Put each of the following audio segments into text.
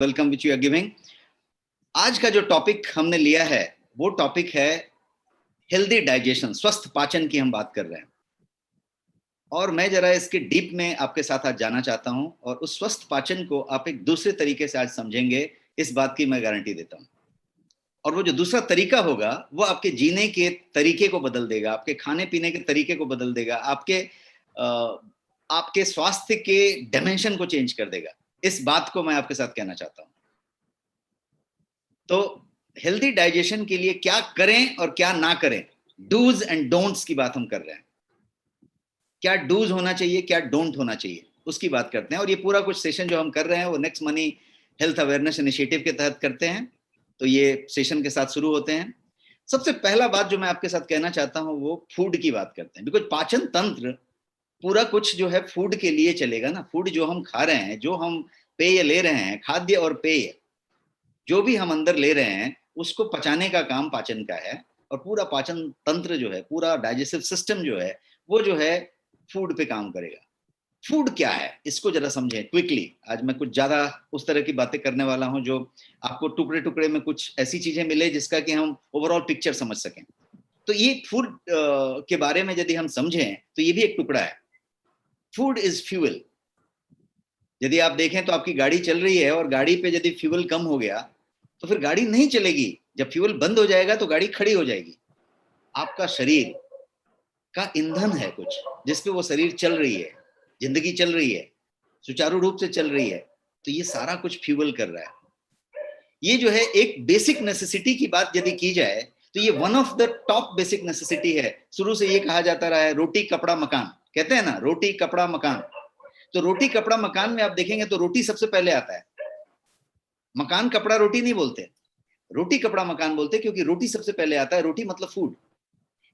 Welcome which you are giving. आज का जो टॉपिक हमने लिया है वो टॉपिक है हेल्दी डाइजेशन, स्वस्थ पाचन की हम बात कर रहे हैं। और मैं जरा इसके डीप में आपके साथ आज जाना चाहता हूं और उस स्वस्थ पाचन को आप एक दूसरे तरीके से आज समझेंगे, इस बात की मैं गारंटी देता हूं। और वो जो दूसरा तरीका होगा वो आपके जीने के तरीके को बदल देगा, आपके खाने पीने के तरीके को बदल देगा, आपके स्वास्थ्य के डायमेंशन को चेंज कर देगा। इस बात को मैं आपके साथ कहना चाहता हूं। तो हेल्दी डाइजेशन के लिए क्या करें और क्या ना करें, डूज एंड डोंट्स की बात हम कर रहे हैं। क्या डूज होना चाहिए, क्या डोंट होना चाहिए, उसकी बात करते हैं। और ये पूरा कुछ सेशन जो हम कर रहे हैं वो next money health awareness initiative के तहत करते हैं। तो ये सेशन के साथ शुरू होते हैं। सबसे पहला बात जो मैं आपके साथ कहना चाहता हूं वो फूड की बात करते हैं। बिकॉज पाचन तंत्र पूरा कुछ जो है फूड के लिए चलेगा ना। फूड जो हम खा रहे हैं, जो हम पेय ले रहे हैं, खाद्य और पेय जो भी हम अंदर ले रहे हैं, उसको पचाने का काम पाचन का है। और पूरा पाचन तंत्र जो है, पूरा डाइजेस्टिव सिस्टम जो है, वो जो है फूड पे काम करेगा। फूड क्या है इसको जरा समझें क्विकली। आज मैं कुछ ज्यादा उस तरह की बातें करने वाला हूं जो आपको टुकड़े टुकड़े में कुछ ऐसी चीजें मिले जिसका कि हम ओवरऑल पिक्चर समझ सकें। तो ये फूड के बारे में यदि हम समझें तो ये भी एक टुकड़ा है। Food is fuel. यदि आप देखें तो आपकी गाड़ी चल रही है और गाड़ी पे यदि फ्यूल कम हो गया तो फिर गाड़ी नहीं चलेगी। जब फ्यूल बंद हो जाएगा तो गाड़ी खड़ी हो जाएगी। आपका शरीर का ईंधन है कुछ जिसपे वो शरीर चल रही है, जिंदगी चल रही है, सुचारू रूप से चल रही है। तो ये सारा कुछ फ्यूल कर रहा है। ये जो है एक बेसिक नेसेसिटी की बात यदि की जाए तो ये one of the top basic necessity है। शुरू से ये कहा जाता रहा है, रोटी कपड़ा मकान, कहते हैं ना, रोटी कपड़ा मकान। तो रोटी कपड़ा मकान में आप देखेंगे तो रोटी सबसे पहले आता है। मकान कपड़ा रोटी नहीं बोलते, रोटी कपड़ा मकान बोलते, क्योंकि रोटी सबसे पहले आता है। रोटी मतलब फूड।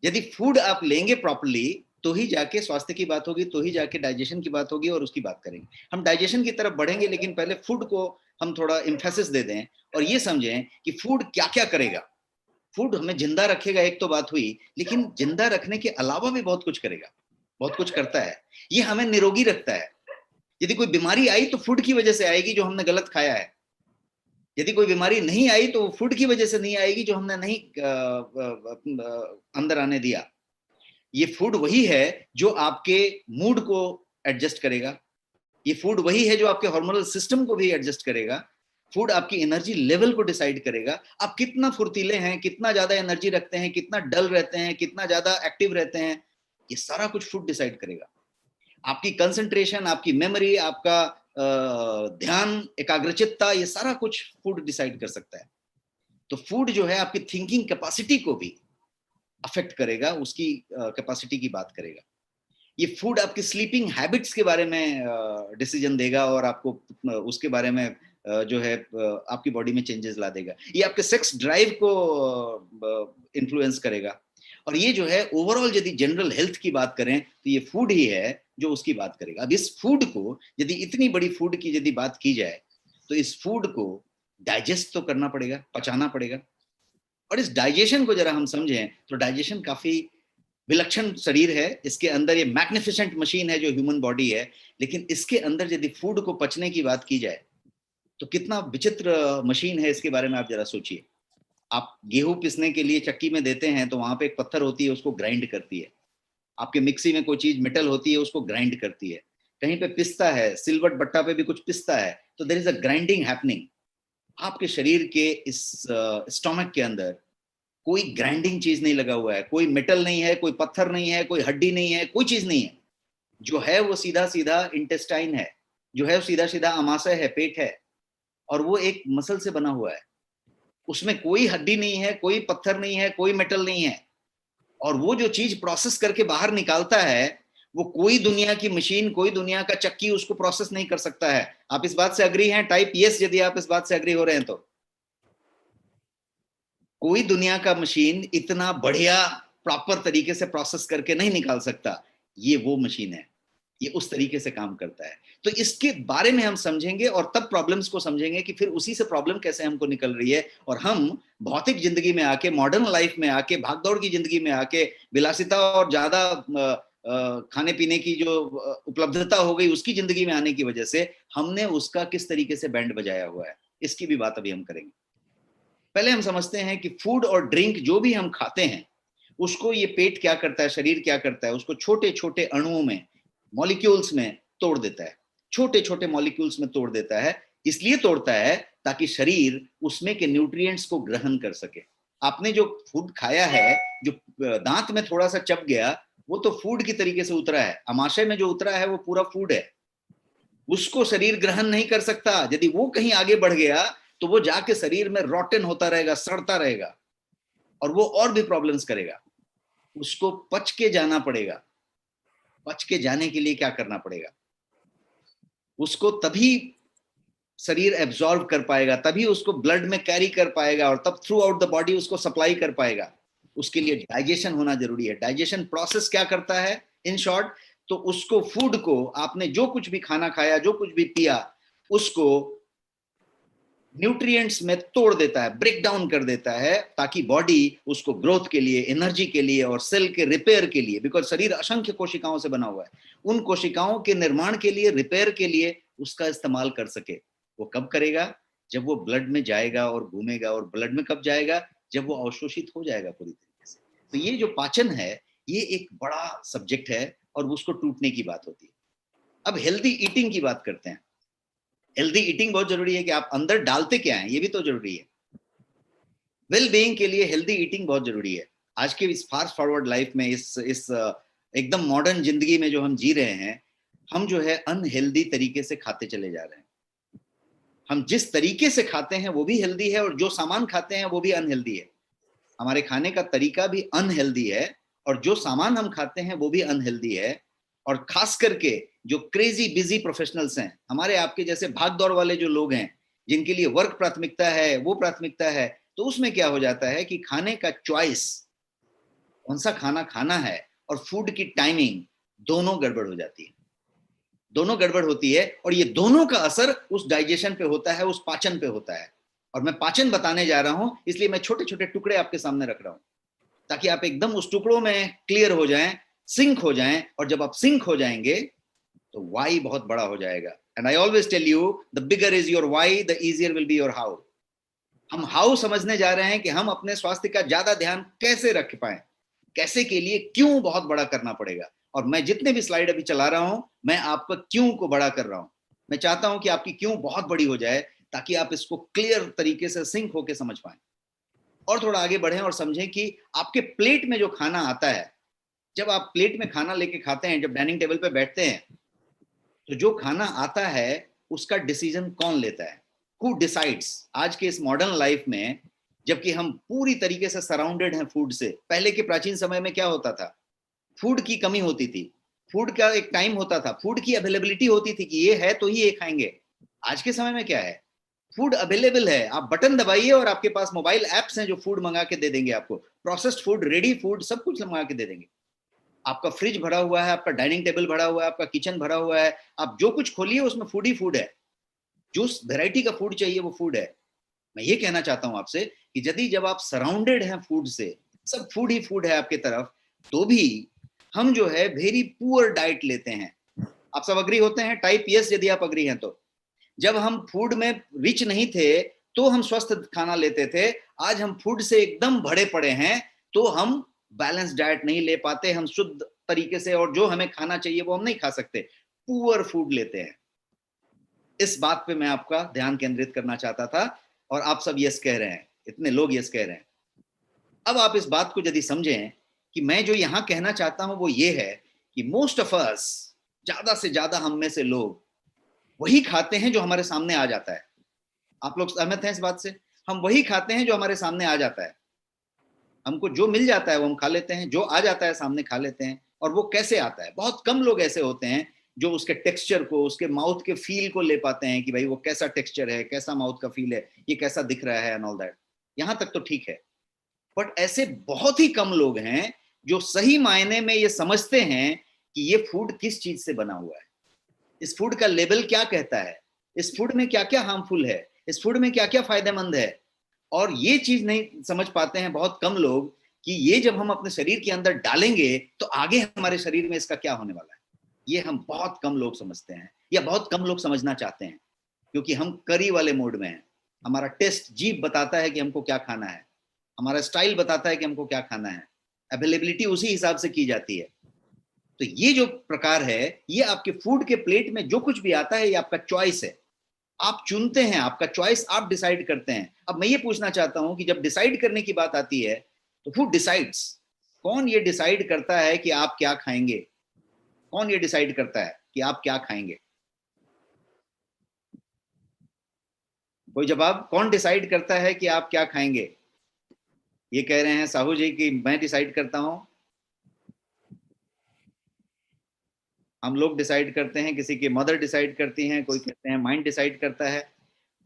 यदि फूड आप लेंगे प्रॉपर्ली तो ही जाके स्वास्थ्य की बात होगी, तो ही जाके डाइजेशन की बात होगी और उसकी बात करेंगे। हम डाइजेशन की तरफ बढ़ेंगे, लेकिन पहले फूड को हम थोड़ा एम्फेसिस दे दें और ये समझें कि फूड क्या क्या करेगा। फूड हमें जिंदा रखेगा, एक तो बात हुई, लेकिन जिंदा रखने के अलावा भी बहुत कुछ करेगा, बहुत कुछ करता है। ये हमें निरोगी रखता है। यदि कोई बीमारी आई तो फूड की वजह से आएगी जो हमने गलत खाया है। यदि कोई बीमारी नहीं आई तो फूड की वजह से नहीं आएगी जो हमने नहीं अंदर आने दिया। ये फूड वही है जो आपके मूड को एडजस्ट करेगा। ये फूड वही है जो आपके हार्मोनल सिस्टम को भी एडजस्ट करेगा। फूड आपकी एनर्जी लेवल को डिसाइड करेगा। आप कितना फुर्तीले हैं, कितना ज्यादा एनर्जी रखते हैं, कितना डल रहते हैं, कितना ज्यादा एक्टिव रहते हैं, ये सारा कुछ फूड डिसाइड करेगा। आपकी कंसंट्रेशन, आपकी मेमोरी, आपका ध्यान, एकाग्रचित्ता, ये सारा कुछ फूड डिसाइड कर सकता है। तो फूड जो है आपकी थिंकिंग कैपेसिटी को भी अफेक्ट करेगा, उसकी कैपेसिटी की बात करेगा। ये फूड आपकी स्लीपिंग हैबिट्स के बारे में डिसीजन देगा और आपको उसके बारे में जो है आपकी बॉडी में चेंजेस ला देगा। ये आपके सेक्स ड्राइव को इन्फ्लुएंस करेगा। और ये जो है ओवरऑल यदि जनरल हेल्थ की बात करें तो ये फूड ही है जो उसकी बात करेगा। अब इस फूड को यदि इतनी बड़ी फूड की यदि बात की जाए तो इस फूड को डाइजेस्ट तो करना पड़ेगा, पचाना पड़ेगा। और इस डाइजेशन को जरा हम समझें तो डाइजेशन काफी विलक्षण शरीर है। इसके अंदर ये मैग्निफिसेंट मशीन है जो ह्यूमन बॉडी है, लेकिन इसके अंदर यदि फूड को पचने की बात की जाए तो कितना विचित्र मशीन है, इसके बारे में आप जरा सोचिए। आप गेहूं पिसने के लिए चक्की में देते हैं तो वहां पे एक पत्थर होती है, उसको ग्राइंड करती है। आपके मिक्सी में कोई चीज मेटल होती है, उसको ग्राइंड करती है। कहीं पे पिसता है, सिलवट बट्टा पे भी कुछ पिसता है, तो there is a grinding happening. आपके शरीर के इस स्टोमक के अंदर कोई ग्राइंडिंग चीज नहीं लगा हुआ है, कोई मेटल नहीं है, कोई पत्थर नहीं है, कोई हड्डी नहीं है, कोई चीज नहीं है। जो है वो सीधा सीधा इंटेस्टाइन है, जो है वो सीधा सीधा अमाशय है, पेट है। और वो एक मसल से बना हुआ है। उसमें कोई हड्डी नहीं है, कोई पत्थर नहीं है, कोई मेटल नहीं है। और वो जो चीज प्रोसेस करके बाहर निकालता है, वो कोई दुनिया की मशीन, कोई दुनिया का चक्की उसको प्रोसेस नहीं कर सकता है। आप इस बात से अग्री हैं? टाइप यस यदि आप इस बात से अग्री हो रहे हैं तो। कोई दुनिया का मशीन इतना बढ़िया प्रॉपर तरीके से प्रोसेस करके नहीं निकाल सकता। ये वो मशीन है, ये उस तरीके से काम करता है। तो इसके बारे में हम समझेंगे और तब प्रॉब्लम्स को समझेंगे कि फिर उसी से प्रॉब्लम कैसे हमको निकल रही है। और हम भौतिक जिंदगी में आके, मॉडर्न लाइफ में आके, भागदौड़ की जिंदगी में आके, विलासिता और ज्यादा खाने पीने की जो उपलब्धता हो गई उसकी जिंदगी में आने की वजह से हमने उसका किस तरीके से बैंड बजाया हुआ है। इसकी भी बात अभी हम करेंगे। पहले हम समझते हैं कि फूड और ड्रिंक जो भी हम खाते हैं उसको ये पेट क्या करता है, शरीर क्या करता है, उसको छोटे छोटे अणुओं में, मॉलिक्यूल्स में तोड़ देता है, छोटे छोटे मॉलिक्यूल्स में तोड़ देता है। इसलिए तोड़ता है ताकि शरीर उसमें के न्यूट्रिएंट्स को ग्रहण कर सके। आपने जो फूड खाया है, जो दांत में थोड़ा सा चप गया, वो तो फूड की तरीके से उतरा है, आमाशय में जो उतरा है वो पूरा फूड है, उसको शरीर ग्रहण नहीं कर सकता। यदि वो कहीं आगे बढ़ गया तो वो जाके शरीर में रॉटन होता रहेगा, सड़ता रहेगा, और वो और भी प्रॉब्लम्स करेगा। उसको पच के जाना पड़ेगा। पच के जाने के लिए क्या करना पड़ेगा, उसको तभी शरीर एब्जॉर्ब कर पाएगा, तभी उसको ब्लड में कैरी कर पाएगा, और तब थ्रू आउट द बॉडी उसको सप्लाई कर पाएगा। उसके लिए डाइजेशन होना जरूरी है। डाइजेशन प्रोसेस क्या करता है इन शॉर्ट, तो उसको, फूड को, आपने जो कुछ भी खाना खाया, जो कुछ भी पिया, उसको न्यूट्रिएंट्स में तोड़ देता है, ब्रेक डाउन कर देता है, ताकि बॉडी उसको ग्रोथ के लिए, एनर्जी के लिए और सेल के रिपेयर के लिए, बिकॉज शरीर असंख्य कोशिकाओं से बना हुआ है, उन कोशिकाओं के निर्माण के लिए, रिपेयर के लिए उसका इस्तेमाल कर सके। वो कब करेगा, जब वो ब्लड में जाएगा और घूमेगा। और ब्लड में कब जाएगा, जब वो अवशोषित हो जाएगा पूरी तरीके से। तो ये जो पाचन है, ये एक बड़ा सब्जेक्ट है और उसको टूटने की बात होती है। अब हेल्दी ईटिंग की बात करते हैं। हेल्दी ईटिंग बहुत जरूरी है कि आप अंदर डालते क्या है, ये भी तो जरूरी है। वेल बीइंग के लिए हेल्दी ईटिंग बहुत जरूरी है। आज के इस फास्ट फॉरवर्ड लाइफ में, इस एकदम मॉडर्न जिंदगी में जो हम जी रहे हैं, हम जो है अनहेल्दी तरीके से खाते चले जा रहे हैं। हम जिस तरीके से खाते हैं वो भी हेल्दी है, और जो सामान खाते हैं वो भी अनहेल्दी है। हमारे खाने का तरीका भी अनहेल्दी है, और जो सामान हम खाते हैं वो भी अनहेल्दी है। और खास करके जो क्रेजी बिजी प्रोफेशनल्स हैं, हमारे आपके जैसे भाग दौड़ वाले जो लोग हैं, जिनके लिए वर्क प्राथमिकता है, वो प्राथमिकता है, तो उसमें क्या हो जाता है कि खाने का चॉइस, कौन सा खाना खाना है, और फूड की टाइमिंग, दोनों गड़बड़ हो जाती है। दोनों गड़बड़ होती है, और ये दोनों का असर उस डाइजेशन पे होता है, उस पाचन पे होता है। और मैं पाचन बताने जा रहा हूं, इसलिए मैं छोटे छोटे टुकड़े आपके सामने रख रहा हूं, ताकि आप एकदम उस टुकड़ों में क्लियर हो जाएं, सिंक हो जाएं। और जब आप सिंक हो जाएंगे तो वाई बहुत बड़ा हो जाएगा। And I always tell you, the bigger is your why, the easier will be your how. हम हाउ समझने जा रहे हैं कि हम अपने स्वास्थ्य का ज्यादा ध्यान कैसे रख पाए, कैसे के लिए क्यों बहुत बड़ा करना पड़ेगा। और मैं जितने भी स्लाइड अभी चला रहा हूं, मैं आपका क्यों को बड़ा कर रहा हूं। मैं चाहता हूं कि आपकी क्यों बहुत बड़ी हो जाए, ताकि आप इसको क्लियर तरीके से सिंक होकर समझ पाए। और थोड़ा आगे बढ़ें और समझें कि आपके प्लेट में जो खाना आता है, जब आप प्लेट में खाना लेके खाते हैं, जब डाइनिंग टेबल पे बैठते हैं, तो जो खाना आता है उसका डिसीजन कौन लेता है, हु डिसाइड्स। आज के इस मॉडर्न लाइफ में, जबकि हम पूरी तरीके से सराउंडेड हैं फूड से, पहले के प्राचीन समय में क्या होता था, फूड की कमी होती थी, फूड का एक टाइम होता था, फूड की अवेलेबिलिटी होती थी कि ये है तो ही ये खाएंगे। आज के समय में क्या है, फूड अवेलेबल है, आप बटन दबाइए और आपके पास मोबाइल एप्स हैं जो फूड मंगा के दे देंगे आपको, प्रोसेस्ड फूड, रेडी फूड, सब कुछ मंगा के दे देंगे। आपका फ्रिज भरा हुआ है, आपका डाइनिंग टेबल भरा हुआ है, आपका किचन भरा हुआ है, आप जो कुछ खोलिए उसमें फूड ही फूड है। जो वेराइटी का फूड चाहिए वो फूड है। मैं ये कहना चाहता हूं आपसे कि यदि जब आप सराउंडेड हैं फूड से, सब फूड ही फूड है आपके तरफ, तो भी हम जो है वेरी पुअर डाइट लेते हैं। आप सब अग्री होते हैं, टाइप यस यदि आप अग्री हैं तो। जब हम फूड में रिच नहीं थे तो हम स्वस्थ खाना लेते थे, आज हम फूड से एकदम भरे पड़े हैं, तो हम बैलेंस डाइट नहीं ले पाते, हम शुद्ध तरीके से, और जो हमें खाना चाहिए वो हम नहीं खा सकते, पुअर फूड लेते हैं। इस बात पे मैं आपका ध्यान केंद्रित करना चाहता था, और आप सब यस कह रहे हैं, इतने लोग यस कह रहे हैं। अब आप इस बात को यदि समझें कि मैं जो यहां कहना चाहता हूं वो ये है कि मोस्ट ऑफ अस, ज्यादा से ज्यादा हम में से लोग वही खाते हैं जो हमारे सामने आ जाता है। आप लोग सहमत हैं इस बात से, हम वही खाते हैं जो हमारे सामने आ जाता है। हमको जो मिल जाता है वो हम खा लेते हैं, जो आ जाता है सामने खा लेते हैं। और वो कैसे आता है, बहुत कम लोग ऐसे होते हैं जो उसके टेक्सचर को, उसके माउथ के फील को ले पाते हैं कि भाई वो कैसा टेक्सचर है, कैसा माउथ का फील है, ये कैसा दिख रहा है एंड ऑल दैट। यहां तक तो ठीक है, बट ऐसे बहुत ही कम लोग हैं जो सही मायने में ये समझते हैं कि ये फूड किस चीज से बना हुआ है, इस फूड का लेबल क्या कहता है, इस फूड में क्या क्या हार्मफुल है, इस फूड में क्या क्या फायदेमंद है। और ये चीज नहीं समझ पाते हैं बहुत कम लोग कि ये जब हम अपने शरीर के अंदर डालेंगे तो आगे हमारे शरीर में इसका क्या होने वाला है। ये हम बहुत कम लोग समझते हैं, या बहुत कम लोग समझना चाहते हैं, क्योंकि हम करी वाले मोड में हैं। हमारा टेस्ट, जीभ बताता है कि हमको क्या खाना है, हमारा स्टाइल बताता है कि हमको क्या खाना है, अवेलेबिलिटी उसी हिसाब से की जाती है। तो ये जो प्रकार है, ये आपके फूड के प्लेट में जो कुछ भी आता है, ये आपका चॉइस है, आप चुनते हैं, आपका चॉइस, आप डिसाइड करते हैं। अब मैं ये पूछना चाहता हूं कि जब डिसाइड करने की बात आती है तो हु डिसाइड्स, कौन ये डिसाइड करता है कि आप क्या खाएंगे, कौन ये डिसाइड करता है कि आप क्या खाएंगे? कोई जवाब? कौन डिसाइड करता है कि आप क्या खाएंगे? ये कह रहे हैं साहू जी कि मैं डिसाइड करता हूं। हम लोग डिसाइड करते हैं, किसी की मदर डिसाइड करती हैं, कोई कहते हैं माइंड डिसाइड करता है।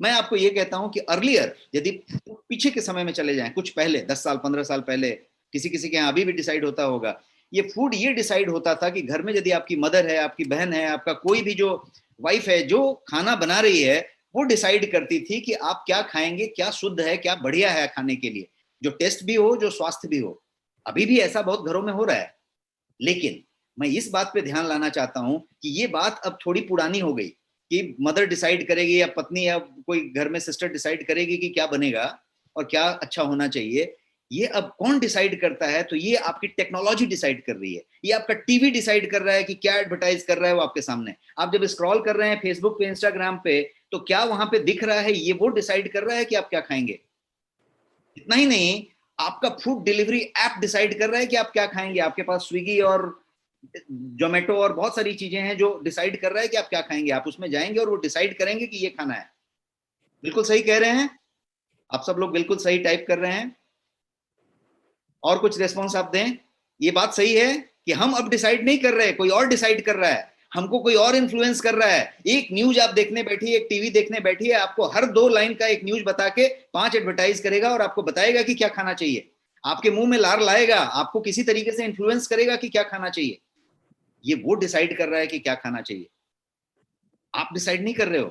मैं आपको ये कहता हूं कि अर्लियर, यदि पीछे के समय में चले जाएं, कुछ पहले, 10 साल 15 साल पहले, किसी किसी के यहाँ अभी भी डिसाइड होता होगा, ये फूड ये डिसाइड होता था कि घर में यदि आपकी मदर है, आपकी बहन है, आपका कोई भी जो वाइफ है जो खाना बना रही है, वो डिसाइड करती थी कि आप क्या खाएंगे, क्या शुद्ध है, क्या बढ़िया है खाने के लिए, जो टेस्ट भी हो, जो स्वास्थ्य भी हो। अभी भी ऐसा बहुत घरों में हो रहा है, लेकिन मैं इस बात पे ध्यान लाना चाहता हूं कि ये बात अब थोड़ी पुरानी हो गई कि मदर डिसाइड करेगी या पत्नी या कोई घर में सिस्टर डिसाइड करेगी कि क्या बनेगा और क्या अच्छा होना चाहिए। ये अब कौन डिसाइड करता है? तो ये आपकी टेक्नोलॉजी डिसाइड कर रही है, ये आपका टीवी डिसाइड कर रहा है कि क्या एडवर्टाइज कर रहा है वो आपके सामने। आप जब स्क्रॉल कर रहे हैं फेसबुक पे, इंस्टाग्राम पे, तो क्या वहां पे दिख रहा है, ये वो डिसाइड कर रहा है कि आप क्या खाएंगे। इतना ही नहीं, आपका फूड डिलीवरी ऐप डिसाइड कर रहा है कि आप क्या खाएंगे। आपके पास स्विगी और जोमेटो और बहुत सारी चीजें हैं जो डिसाइड कर रहा है कि आप क्या खाएंगे। आप उसमें जाएंगे और वो डिसाइड करेंगे कि ये खाना है। बिल्कुल सही कह रहे हैं आप सब लोग, बिल्कुल सही टाइप कर रहे हैं। और कुछ रेस्पॉन्स आप दें। ये बात सही है कि हम अब डिसाइड नहीं कर रहे, कोई और डिसाइड कर रहा है, हमको कोई और इन्फ्लुएंस कर रहा है। एक न्यूज आप देखने बैठी है, एक टीवी देखने बैठी है, आपको हर 2 लाइन का एक न्यूज बता के 5 एडवर्टाइज करेगा और आपको बताएगा कि क्या खाना चाहिए, आपके मुंह में लार लाएगा, आपको किसी तरीके से इन्फ्लुएंस करेगा कि क्या खाना चाहिए। ये वो डिसाइड कर रहा है कि क्या खाना चाहिए, आप डिसाइड नहीं कर रहे हो।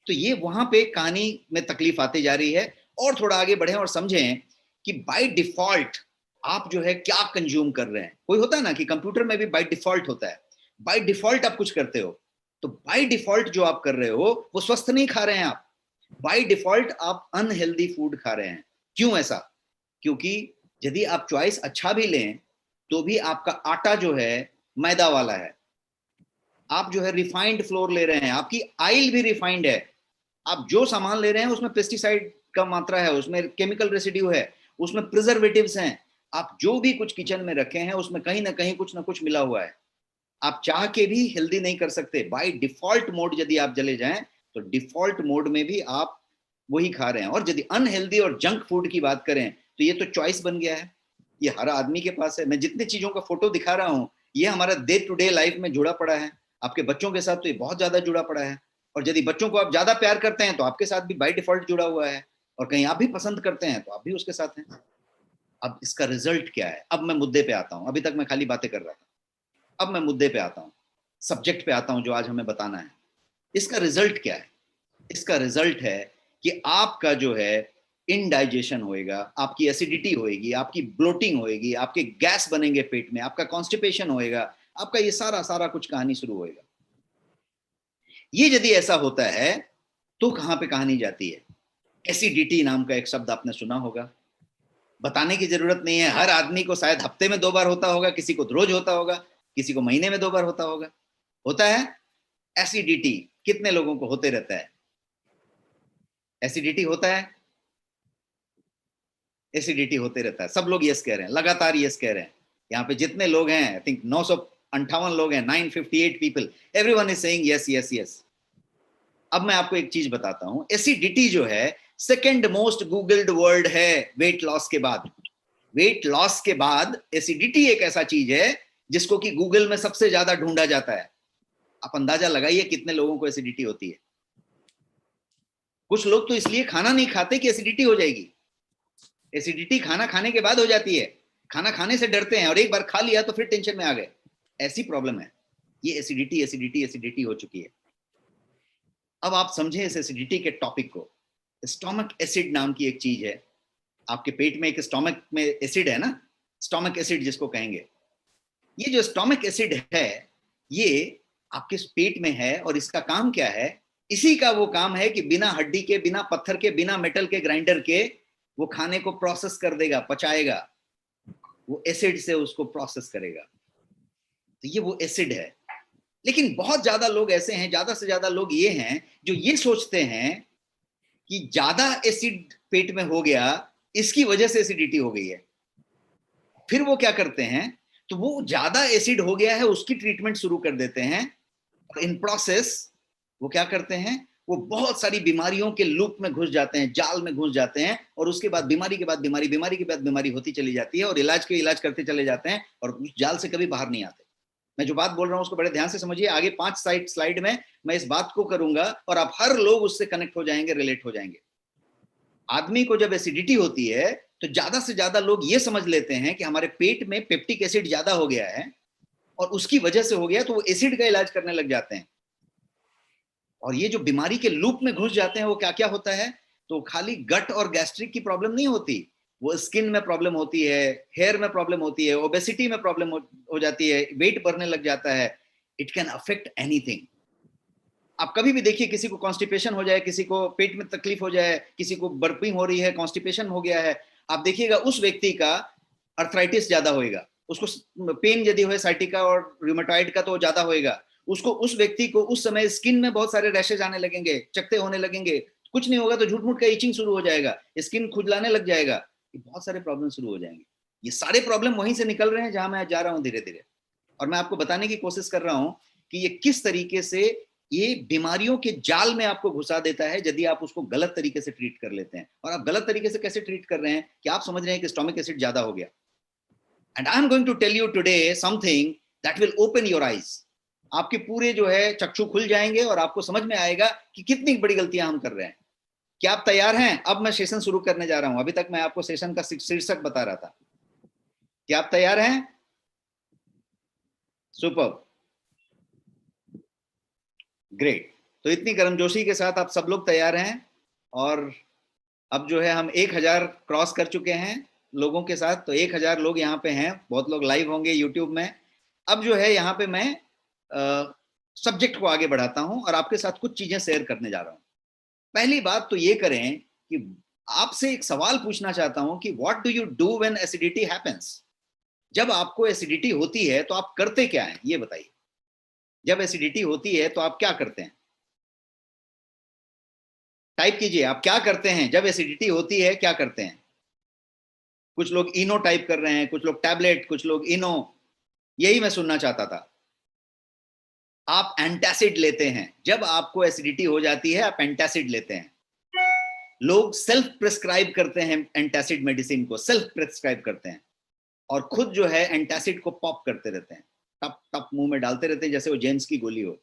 तो ये वहां पे कहानी में तकलीफ आती जा रही है। और थोड़ा आगे बढ़े और समझें कि बाय डिफॉल्ट आप जो है क्या कंज्यूम कर रहे हैं। कोई होता है ना कि कंप्यूटर में भी बाय डिफॉल्ट होता है, बाय डिफॉल्ट आप कुछ करते हो। तो बाय डिफॉल्ट जो आप कर रहे हो वो स्वस्थ नहीं खा रहे हैं आप, बाय डिफॉल्ट आप अनहेल्दी फूड खा रहे हैं। क्यों ऐसा? क्योंकि यदि आप चॉइस अच्छा भी लें तो भी आपका आटा जो है मैदा वाला है, आप जो है रिफाइंड फ्लोर ले रहे हैं, आपकी आयल भी रिफाइंड है, आप जो सामान ले रहे हैं उसमें पेस्टिसाइड का मात्रा है, उसमें केमिकल रेसिड्यू है, उसमें प्रिजर्वेटिव्स हैं। आप जो भी कुछ किचन में रखे हैं उसमें कहीं ना कुछ मिला हुआ है। आप चाह के भी हेल्दी नहीं कर सकते। बाय डिफॉल्ट मोड यदि आप चले जाएं तो डिफॉल्ट मोड में भी आप वही खा रहे हैं। और यदि अनहेल्दी और जंक फूड की बात करें तो ये तो चॉइस बन गया है, ये हर आदमी के पास है। मैं जितनी चीजों का फोटो दिखा रहा हूँ ये हमारा डे टू डे लाइफ में जुड़ा पड़ा है। आपके बच्चों के साथ तो ये बहुत ज्यादा जुड़ा पड़ा है, और यदि बच्चों को आप ज्यादा प्यार करते हैं तो आपके साथ भी बाय डिफॉल्ट जुड़ा हुआ है, और कहीं आप भी पसंद करते हैं तो आप भी उसके साथ हैं। अब इसका रिजल्ट क्या है? अब मैं मुद्दे पे आता हूं, अभी तक मैं खाली बातें कर रहा था, अब मैं मुद्दे पे आता हूं, सब्जेक्ट पे आता हूं जो आज हमें बताना है। इसका रिजल्ट क्या है? इसका रिजल्ट है कि आपका जो है इनडाइजेशन होएगा, आपकी एसिडिटी होएगी, आपकी ब्लोटिंग होएगी, आपके गैस बनेंगे पेट में, आपका कॉन्स्टिपेशन होएगा, आपका ये सारा सारा कुछ कहानी शुरू होएगा। ये यदि ऐसा होता है तो कहां पे कहानी जाती है? एसिडिटी नाम का एक शब्द आपने सुना होगा, बताने की जरूरत नहीं है, हर आदमी को शायद हफ्ते में 2 बार होता होगा, किसी को रोज होता होगा, किसी को महीने में 2 बार होता होगा। होता है एसिडिटी, कितने लोगों को होते रहता है? एसिडिटी होता है, एसिडिटी होते रहता है। सब लोग यस कह रहे हैं, लगातार यस कह रहे हैं। यहाँ पे जितने लोग हैं, आई थिंक 958 लोग हैं, 958 people, everyone is saying yes yes yes. अब मैं आपको एक चीज बताता हूं, एसिडिटी जो है सेकंड मोस्ट गूगल्ड वर्ड है वेट लॉस के बाद। वेट लॉस के बाद एसिडिटी एक ऐसा चीज है जिसको कि गूगल में सबसे ज्यादा ढूंढा जाता है। आप अंदाजा लगाइए कितने लोगों को एसिडिटी होती है। कुछ लोग तो इसलिए खाना नहीं खाते कि एसिडिटी हो जाएगी। एसिडिटी खाना खाने के बाद हो जाती है, खाना खाने से डरते हैं और एक बार खा लिया तो फिर टेंशन में आ गए। ऐसी प्रॉब्लम है, ये एसिडिटी एसिडिटी एसिडिटी हो चुकी है। अब आप समझें इस एसिडिटी के टॉपिक को। स्टोमक एसिड नाम की एक चीज है, आपके पेट में एक स्टोमक में एसिड है ना, स्टोमक एसिड जिसको कहेंगे। ये जो स्टोमक एसिड है ये आपके पेट में है, और इसका काम क्या है? इसी का वो काम है कि बिना हड्डी के, बिना पत्थर के, बिना मेटल के ग्राइंडर के वो खाने को प्रोसेस कर देगा, पचाएगा, वो एसिड से उसको प्रोसेस करेगा। तो ये वो एसिड है। लेकिन बहुत ज्यादा लोग ऐसे हैं, ज्यादा से ज्यादा लोग ये हैं जो ये सोचते हैं कि ज्यादा एसिड पेट में हो गया, इसकी वजह से एसिडिटी हो गई है। फिर वो क्या करते हैं, तो वो ज्यादा एसिड हो गया है उसकी ट्रीटमेंट शुरू कर देते हैं, और इन प्रोसेस वो क्या करते हैं, वो बहुत सारी बीमारियों के लूप में घुस जाते हैं, जाल में घुस जाते हैं, और उसके बाद बीमारी के बाद बीमारी, बीमारी के बाद बीमारी होती चली जाती है, और इलाज के इलाज करते चले जाते हैं, और उस जाल से कभी बाहर नहीं आते। मैं जो बात बोल रहा हूं उसको बड़े ध्यान से समझिए। आगे 5 स्लाइड में मैं इस बात को करूंगा और आप हर लोग उससे कनेक्ट हो जाएंगे, रिलेट हो जाएंगे। आदमी को जब एसिडिटी होती है तो ज्यादा से ज्यादा लोग ये समझ लेते हैं कि हमारे पेट में पेप्टिक एसिड ज्यादा हो गया है और उसकी वजह से हो गया, तो वो एसिड का इलाज करने लग जाते हैं। और ये जो बीमारी के लूप में घुस जाते हैं वो क्या क्या होता है, तो खाली गट और गैस्ट्रिक की प्रॉब्लम नहीं होती, वो स्किन में प्रॉब्लम होती है, हेयर में प्रॉब्लम होती है, ओबेसिटी में प्रॉब्लम हो जाती है, वेट बढ़ने लग जाता है। It can affect anything. आप कभी भी देखिए, किसी को कॉन्स्टिपेशन हो जाए, किसी को पेट में तकलीफ हो जाए, किसी को बर्पिंग हो रही है, कॉन्स्टिपेशन हो गया है, आप देखिएगा उस व्यक्ति का अर्थराइटिस ज्यादा होएगा, उसको पेन यदि हो साइटिका और रूमेटॉइड का तो ज्यादा होएगा, उसको, उस व्यक्ति को उस समय स्किन में बहुत सारे रैशेज आने लगेंगे, चकते होने लगेंगे, कुछ नहीं होगा तो झूठ मूठ का इचिंग शुरू हो जाएगा, स्किन खुजलाने लग जाएगा, ये बहुत सारे प्रॉब्लम शुरू हो जाएंगे। ये सारे प्रॉब्लम वहीं से निकल रहे हैं जहां मैं जा रहा हूं धीरे धीरे। और मैं आपको बताने की कोशिश कर रहा हूं कि ये किस तरीके से ये बीमारियों के जाल में आपको घुसा देता है यदि आप उसको गलत तरीके से ट्रीट कर लेते हैं। और आप गलत तरीके से कैसे ट्रीट कर रहे हैं कि आप समझ रहे हैं कि स्टोमिक एसिड ज्यादा हो गया, and I am going to tell you today something that will open your eyes. आपके पूरे जो है चक्षु खुल जाएंगे और आपको समझ में आएगा कि कितनी बड़ी गलतियां हम कर रहे हैं। क्या आप तैयार हैं? अब मैं सेशन शुरू करने जा रहा हूं। अभी तक मैं आपको सेशन का शीर्षक बता रहा था। क्या आप तैयार हैं? Super, great. तो इतनी गर्मजोशी के साथ आप सब लोग तैयार हैं, और अब जो है हम 1000 क्रॉस कर चुके हैं लोगों के साथ। तो 1000 लोग यहाँ पे हैं, बहुत लोग लाइव होंगे यूट्यूब में। अब जो है यहाँ पे मैं सब्जेक्ट को आगे बढ़ाता हूँ और आपके साथ कुछ चीजें शेयर करने जा रहा हूँ। पहली बात तो ये करें कि आपसे एक सवाल पूछना चाहता हूं कि what do you do when acidity happens. जब आपको एसिडिटी होती है तो आप करते क्या हैं, ये बताइए। जब एसिडिटी होती है तो आप क्या करते हैं? टाइप कीजिए, आप क्या करते हैं जब एसिडिटी होती है, क्या करते हैं? कुछ लोग इनो टाइप कर रहे हैं, कुछ लोग टैबलेट, कुछ लोग इनो। यही मैं सुनना चाहता था। आप एंटासिड लेते हैं। जब आपको एसिडिटी हो जाती है आप एंटासिड लेते हैं। लोग सेल्फ प्रिस्क्राइब करते हैं, एंटासिड मेडिसिन को सेल्फ प्रिस्क्राइब करते हैं और खुद जो है एंटासिड को पॉप करते रहते हैं, टप टप मुंह में डालते रहते हैं जैसे वो जेम्स की गोली हो।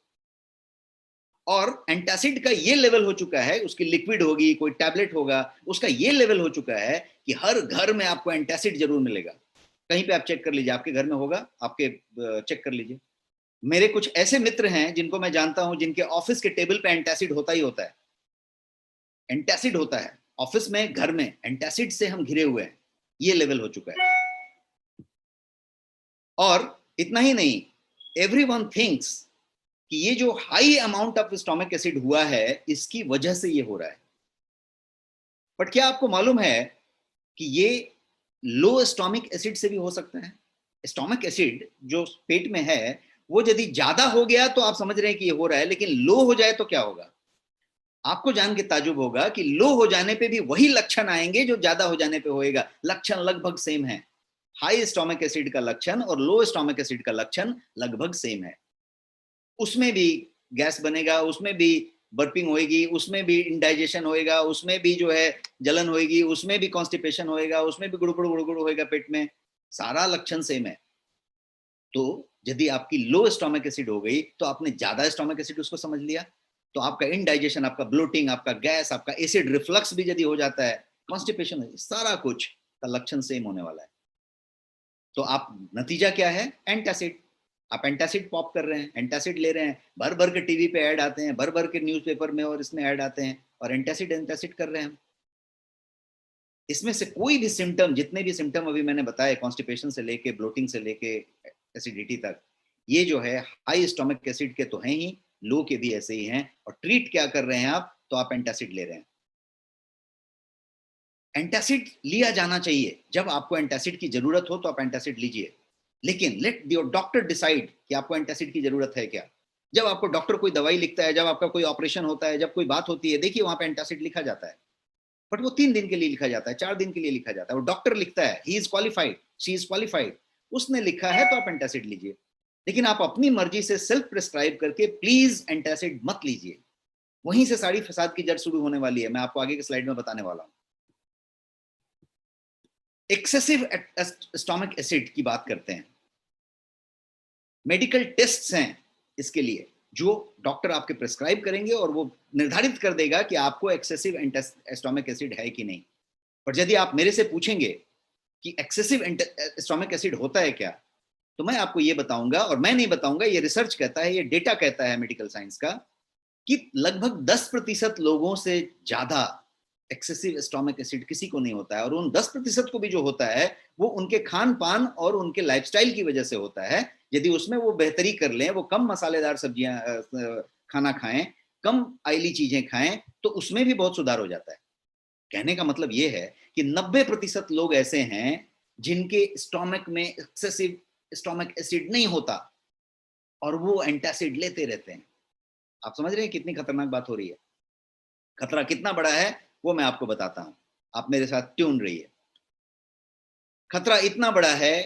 और एंटासिड का ये लेवल हो चुका है, उसकी लिक्विड होगी, कोई टैबलेट होगा, उसका ये लेवल हो चुका है कि हर घर में आपको एंटासिड जरूर मिलेगा। कहीं पे आप चेक कर लीजिए, आपके घर में होगा, आपके चेक कर लीजिए। मेरे कुछ ऐसे मित्र हैं जिनको मैं जानता हूं जिनके ऑफिस के टेबल पे एंटासिड होता ही होता है। एंटासिड होता है ऑफिस में, घर में एंटासिड से हम घिरे हुए हैं, ये लेवल हो चुका है। और इतना ही नहीं, एवरीवन थिंक्स कि ये जो high amount of stomach acid हुआ है इसकी वजह से ये हो रहा है। बट क्या आपको मालूम है कि ये लो स्टोमिक एसिड से भी हो सकता है? स्टोमिक एसिड जो पेट में है वो यदि ज्यादा हो गया तो आप समझ रहे हैं कि ये हो रहा है, लेकिन लो हो जाए तो क्या होगा? आपको जान के ताजुब होगा कि लो हो जाने पे भी वही लक्षण आएंगे जो ज्यादा हो जाने पे होएगा। लक्षण लगभग सेम है। हाई स्टोमिक एसिड का लक्षण और लो स्टोमिक एसिड का लक्षण लगभग सेम है। उसमें भी गैस बनेगा, उसमें भी बर्पिंग होएगी, उसमें भी इंडाइजेशन होएगा, उसमें भी जो है जलन होएगी, उसमें भी कॉन्स्टिपेशन होएगा, उसमें भी गुड़गुड़ गुड़गुड़ होएगा पेट में। सारा लक्षण सेम है। तो यदि आपकी लो स्टोमिक एसिड हो गई तो आपने ज्यादा स्टोमिक एसिड उसको समझ लिया, तो आपका इंडाइजेशन, आपका ब्लोटिंग, आपका गैस, आपका एसिड रिफ्लक्स भी यदि हो जाता है, कॉन्स्टिपेशन, सारा कुछ का लक्षण सेम होने वाला है। तो आप, नतीजा क्या है? एंटासिड। आप एंटासिड पॉप कर रहे हैं, एंटासिड ले रहे हैं, भर भर के टीवी पे ऐड आते हैं, भर भर के न्यूज़पेपर में और इसमें ऐड आते हैं, और एंटासिड एंटासिड कर रहे हैं। इसमें से कोई भी सिम्टम, जितने भी सिम्टम अभी मैंने बताए, कॉन्स्टिपेशन से लेके ब्लोटिंग से लेके एसिडिटी तक, ये जो है हाई स्टोमिक एसिड के तो हैं ही, लो के भी ऐसे ही हैं। और ट्रीट क्या कर रहे हैं आप, तो आप एंटासिड ले रहे हैं। एंटासिड लिया जाना चाहिए, जब आपको एंटासिड की जरूरत हो तो आप एंटासिड लीजिए, लेकिन लेट योर डॉक्टर डिसाइड कि आपको एंटासिड की जरूरत है क्या। जब आपको डॉक्टर कोई दवाई लिखता है, जब आपका कोई ऑपरेशन होता है, जब कोई बात होती है, देखिए वहां पे एंटासिड लिखा जाता है, बट वो 3 दिन के लिए लिखा जाता है, 4 दिन के लिए लिखा जाता है, वो डॉक्टर लिखता है, he is qualified, she is qualified, उसने लिखा है तो आप एंटासिड लीजिए। लेकिन आप अपनी मर्जी से सेल्फ प्रिस्क्राइब करके प्लीज एंटासिड मत लीजिए। वहीं से सारी फसाद की जड़ शुरू होने वाली है, मैं आपको आगे के स्लाइड में बताने वाला हूं। एक्सेसिव स्टोमक एसिड की बात करते हैं। मेडिकल टेस्ट्स हैं इसके लिए, जो डॉक्टर आपके प्रिस्क्राइब करेंगे और वो निर्धारित कर देगा कि आपको एक्सेसिव स्टोमक एसिड है कि नहीं। पर यदि आप मेरे से पूछेंगे कि एक्सेसिव स्टोमक एसिड होता है क्या, तो मैं आपको ये बताऊंगा, और मैं नहीं बताऊंगा, ये रिसर्च कहता है, ये डेटा कहता है मेडिकल साइंस का, कि लगभग 10% लोगों से ज्यादा एक्सेसिव स्टोमक एसिड किसी को नहीं होता है। और उन 10% को भी जो होता है वो उनके खान पान और उनके लाइफस्टाइल की वजह से होता है। यदि उसमें वो बेहतरी कर लें, वो कम मसालेदार सब्जियां खाना खाएं, कम आयली चीजें खाएं, तो उसमें भी बहुत सुधार हो जाता है। कहने का मतलब ये है कि 90% लोग ऐसे हैं जिनके स्टोमक में एक्सेसिव स्टोमक एसिड नहीं होता और वो एंटासिड लेते रहते हैं। आप समझ रहे हैं कितनी खतरनाक बात हो रही है। खतरा कितना बड़ा है वो मैं आपको बताता हूं, आप मेरे साथ ट्यून रहिए। खतरा इतना बड़ा है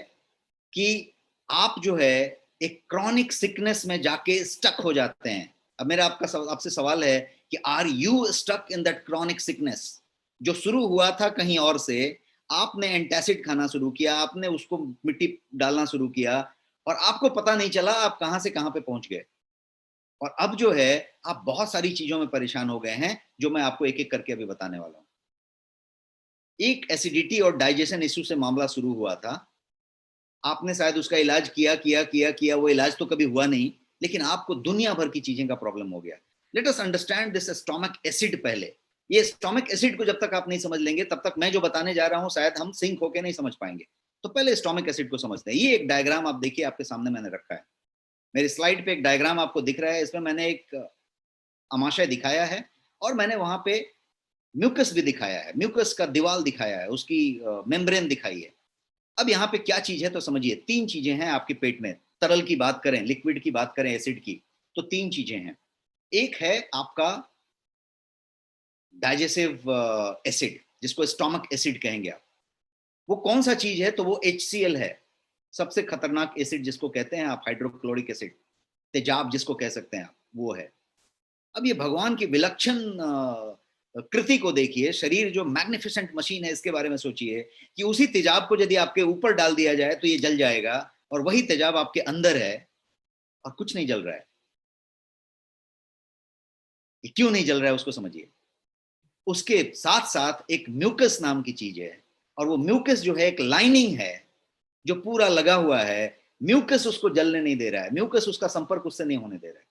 कि आप जो है एक क्रॉनिक सिकनेस में जाके स्टक हो जाते हैं। अब मेरा आपसे सवाल है कि are you stuck in that chronic sickness, जो शुरू हुआ था कहीं और से, आपने एंटासिड खाना शुरू किया, आपने उसको मिट्टी डालना शुरू किया और आपको पता नहीं चला आप कहां से कहां पे पहुंच गए। और अब जो है आप बहुत सारी चीजों में परेशान हो गए हैं, जो मैं आपको एक एक करके अभी बताने वाला हूं। एक एसिडिटी और डाइजेशन इश्यू से मामला शुरू हुआ था। आपने शायद उसका इलाज किया किया किया किया, वो इलाज तो कभी हुआ नहीं, लेकिन आपको दुनिया भर की चीजें का प्रॉब्लम हो गया। Let us understand this stomach acid पहले। ये स्टोमक एसिड को जब तक आप नहीं समझ लेंगे, तब तक मैं जो बताने जा रहा हूं शायद हम सिंक होके नहीं समझ पाएंगे। तो पहले स्टोमक एसिड को समझते हैं। ये एक डायग्राम आप देखिए, आपके सामने मैंने रखा है। मेरी स्लाइड पे एक डायग्राम आपको दिख रहा है, इसमें मैंने एक अमाशय दिखाया है और मैंने वहां पे म्यूकस भी दिखाया है, म्यूकस का दीवार दिखाया है, उसकी मेम्ब्रेन दिखाई है। अब यहाँ पे क्या चीज है तो समझिए, 3 चीजें हैं आपके पेट में। तरल की बात करें, लिक्विड की बात करें, एसिड की, तो 3 चीजें हैं। एक है आपका डाइजेसिव एसिड, जिसको स्टोमक एसिड कहेंगे आप। वो कौन सा चीज है, तो वो HCl है, सबसे खतरनाक एसिड जिसको कहते हैं आप, हाइड्रोक्लोरिक एसिड, तेजाब जिसको कह सकते हैं आप, वो है। अब ये भगवान की विलक्षण कृति को देखिए, शरीर जो मैग्निफिसेंट मशीन है, इसके बारे में सोचिए कि उसी तेजाब को यदि आपके ऊपर डाल दिया जाए तो ये जल जाएगा, और वही तेजाब आपके अंदर है और कुछ नहीं जल रहा है। ये क्यों नहीं जल रहा है उसको समझिए। उसके साथ साथ एक म्यूकस नाम की चीज है, और वो म्यूकस जो है एक लाइनिंग है जो पूरा लगा हुआ है। म्यूकस उसको जलने नहीं दे रहा है, म्यूकस उसका संपर्क उससे नहीं होने दे रहा है।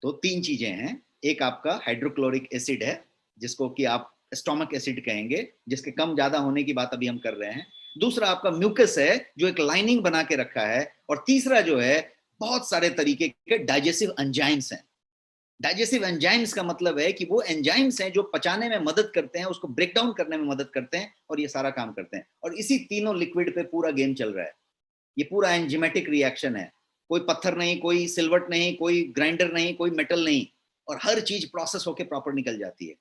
तो 3 चीजें हैं। एक आपका हाइड्रोक्लोरिक एसिड है, जिसको कि आप स्टोमक एसिड कहेंगे, जिसके कम ज्यादा होने की बात अभी हम कर रहे हैं। दूसरा आपका म्यूकस है, जो एक लाइनिंग बना के रखा है। और तीसरा जो है, बहुत सारे तरीके के डाइजेसिव एंजाइम्स हैं। डाइजेसिव एंजाइम्स का मतलब है कि वो एंजाइम्स हैं जो पचाने में मदद करते हैं, उसको ब्रेक डाउन करने में मदद करते हैं, और ये सारा काम करते हैं। और इसी तीनों लिक्विड पे पूरा गेम चल रहा है। ये पूरा एंजिमेटिक रिएक्शन है। कोई पत्थर नहीं, कोई सिलवट नहीं, कोई ग्राइंडर नहीं, कोई मेटल नहीं, और हर चीज प्रोसेस होके प्रॉपर निकल जाती है।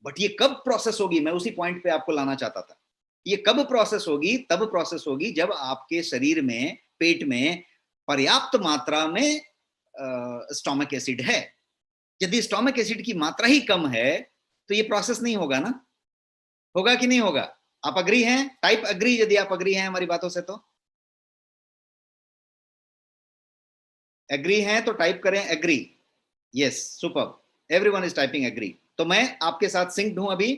बट ये कब प्रोसेस होगी, मैं उसी पॉइंट पे आपको लाना चाहता था। ये कब प्रोसेस होगी, तब प्रोसेस होगी जब आपके शरीर में, पेट में पर्याप्त मात्रा में स्टोमक एसिड है। यदि स्टोमक एसिड की मात्रा ही कम है तो ये प्रोसेस नहीं होगा ना। होगा कि नहीं होगा? आप अग्री हैं? टाइप अग्री यदि आप अग्री हैं हमारी बातों से। तो एग्री हैं तो टाइप करें agree. Yes, super, everyone is typing agree. तो मैं आपके साथ सिंक्ड हूं अभी।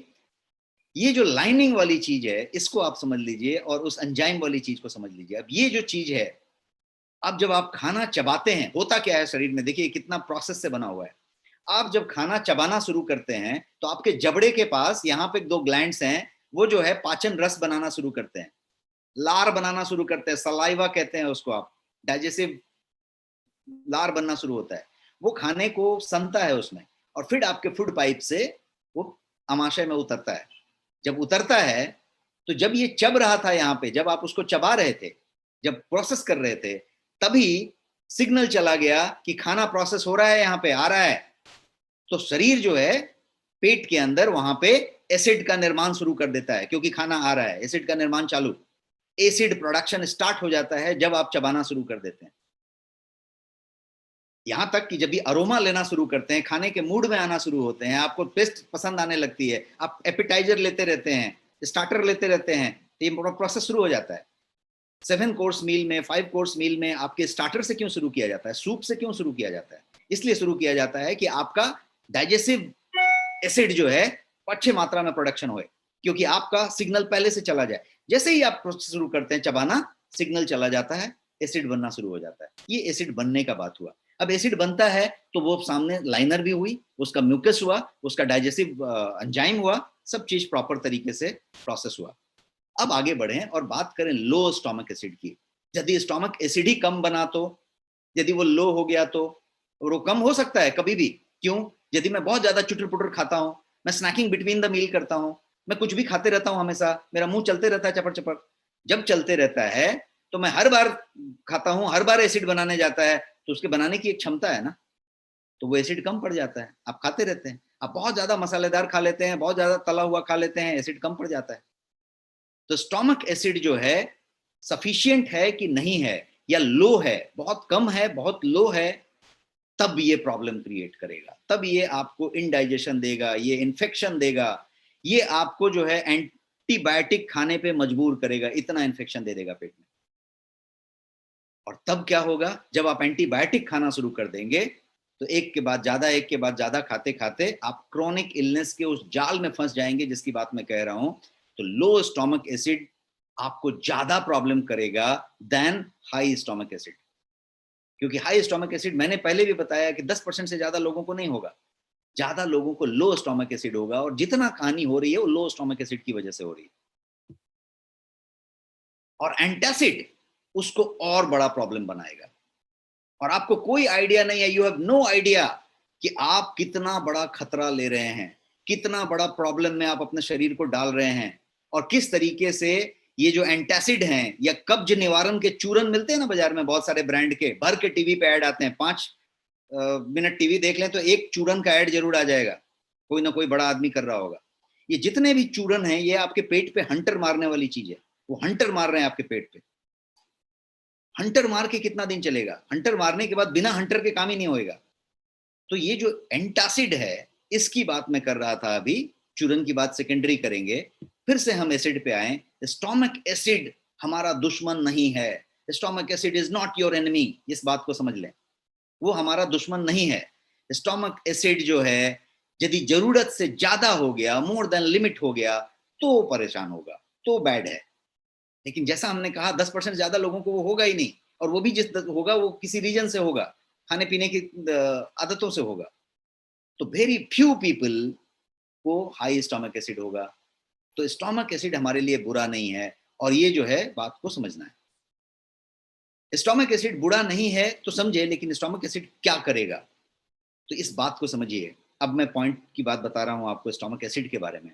ये जो लाइनिंग वाली चीज है, इसको आप समझ लीजिए, और उस एंजाइम वाली चीज को समझ लीजिए। अब ये जो चीज है, अब जब आप खाना चबाते हैं, होता क्या है शरीर में, देखिए कितना प्रोसेस से बना हुआ है। आप जब खाना चबाना शुरू करते हैं तो आपके जबड़े के पास यहाँ पे 2 ग्लैंड्स हैं, वो जो है पाचन रस बनाना शुरू करते हैं, लार बनाना शुरू करते हैं, सलाइवा कहते हैं उसको आप, डाइजेसिव लार बनना शुरू होता है। वो खाने को सनता है उसमें, और फिर आपके फूड पाइप से वो आमाशय में उतरता है। जब उतरता है तो जब ये चब रहा था यहाँ पे, जब आप उसको चबा रहे थे, जब प्रोसेस कर रहे थे, तभी सिग्नल चला गया कि खाना प्रोसेस हो रहा है, यहाँ पे आ रहा है। तो शरीर जो है पेट के अंदर वहां पे एसिड का निर्माण शुरू कर देता है, क्योंकि खाना आ रहा है, एसिड का निर्माण चालू, एसिड प्रोडक्शन स्टार्ट हो जाता है जब आप चबाना शुरू कर देते हैं। यहां तक कि जब भी अरोमा लेना शुरू करते हैं, खाने के मूड में आना शुरू होते हैं, आपको टेस्ट पसंद आने लगती है, आप एपिटाइजर लेते रहते हैं, स्टार्टर लेते रहते हैं, तो ये प्रोसेस शुरू हो जाता है। 7 कोर्स मील में, 5 कोर्स मील में आपके स्टार्टर से क्यों शुरू किया जाता है, सूप से क्यों शुरू किया जाता है? इसलिए शुरू किया जाता है कि आपका डाइजेस्टिव एसिड जो है अच्छे मात्रा में प्रोडक्शन होए, क्योंकि आपका सिग्नल पहले से चला जाए। जैसे ही आप प्रोसेस शुरू करते हैं चबाना, सिग्नल चला जाता है, एसिड बनना शुरू हो जाता है। ये एसिड बनने का बात हुआ। अब एसिड बनता है तो वो सामने लाइनर भी हुई, उसका म्यूकस हुआ, उसका डाइजेस्टिव एंजाइम हुआ, सब चीज प्रॉपर तरीके से प्रोसेस हुआ। अब आगे बढ़ें और बात करें लो स्टोमक एसिड की। यदि स्टोमक एसिड ही कम बना तो, यदि वो लो हो गया तो, और वो कम हो सकता है कभी भी। क्यों? यदि मैं बहुत ज्यादा चुटर पुटर खाता हूं, मैं स्नैकिंग बिटवीन द मील करता हूं, मैं कुछ भी खाते रहता हूं, हमेशा मेरा मुंह चलते रहता है चपड़ चपड़, जब चलते रहता है तो मैं हर बार खाता हूं, हर बार एसिड बनाने जाता है, तो उसके बनाने की एक क्षमता है ना, तो वो एसिड कम पड़ जाता है। आप खाते रहते हैं, आप बहुत ज्यादा मसालेदार खा लेते हैं, बहुत ज्यादा तला हुआ खा लेते हैं, एसिड कम पड़ जाता है। तो स्टोमक एसिड जो है सफिशिएंट है कि नहीं है, या लो है, बहुत कम है, बहुत लो है, तब ये प्रॉब्लम क्रिएट करेगा, तब ये आपको इनडाइजेशन देगा, ये इन्फेक्शन देगा, ये आपको जो है एंटीबायोटिक खाने पे मजबूर करेगा, इतना इन्फेक्शन दे देगा पेट में। और तब क्या होगा, जब आप एंटीबायोटिक खाना शुरू कर देंगे तो एक के बाद ज्यादा, एक के बाद ज्यादा खाते खाते आप क्रोनिक इलनेस के उस जाल में फंस जाएंगे जिसकी बात मैं कह रहा हूं। तो लो स्टोमक एसिड आपको ज्यादा प्रॉब्लम करेगा देन हाई स्टोमक एसिड, क्योंकि हाई स्टोमक एसिड मैंने पहले भी बताया कि 10% से ज्यादा लोगों को नहीं होगा, ज्यादा लोगों को लो स्टोमक एसिड होगा, और जितना हानि हो रही है वो लो स्टोमक एसिड की वजह से हो रही है। और एंटासिड उसको और बड़ा प्रॉब्लम बनाएगा, और आपको कोई आइडिया नहीं है, यू हैव नो आइडिया कि आप कितना बड़ा खतरा ले रहे हैं, कितना बड़ा प्रॉब्लम में आप अपने शरीर को डाल रहे हैं, और किस तरीके से ये जो एंटासिड हैं या कब्ज निवारण के चूरन मिलते हैं ना बाजार में, बहुत सारे ब्रांड के, भर के टीवी पे ऐड आते हैं, 5 मिनट टीवी देख लें तो एक चूरन का ऐड जरूर आ जाएगा, कोई ना कोई बड़ा आदमी कर रहा होगा। ये जितने भी चूरन हैं ये आपके पेट पे हंटर मारने वाली चीज है, वो हंटर मार रहे हैं आपके पेट पे। हंटर मार के कितना दिन चलेगा? हंटर मारने के बाद बिना हंटर के काम ही नहीं होएगा। तो ये जो एंटासिड है इसकी बात मैं कर रहा था अभी, चूरन की बात सेकेंडरी करेंगे, फिर से हम एसिड पे आए। स्टोमक एसिड हमारा दुश्मन नहीं है, stomach acid is not your enemy, इस बात को समझ लें, वो हमारा दुश्मन नहीं है। स्टोमक एसिड जो है यदि जरूरत से ज्यादा हो गया, मोर देन लिमिट हो गया, तो परेशान होगा, तो बैड है। लेकिन जैसा हमने कहा 10% ज्यादा लोगों को वो होगा ही नहीं, और वो भी जिस होगा वो किसी रीजन से होगा, खाने पीने की आदतों से होगा। तो वेरी फ्यू पीपल को हाई स्टोमक एसिड होगा। तो स्टोमक एसिड हमारे लिए बुरा नहीं है, और ये जो है बात को समझना है। स्टोमक एसिड बुरा नहीं है तो समझे, लेकिन स्टोमक एसिड क्या करेगा, तो इस बात को समझिए। अब मैं पॉइंट की बात बता रहा हूं आपको स्टोमक एसिड के बारे में,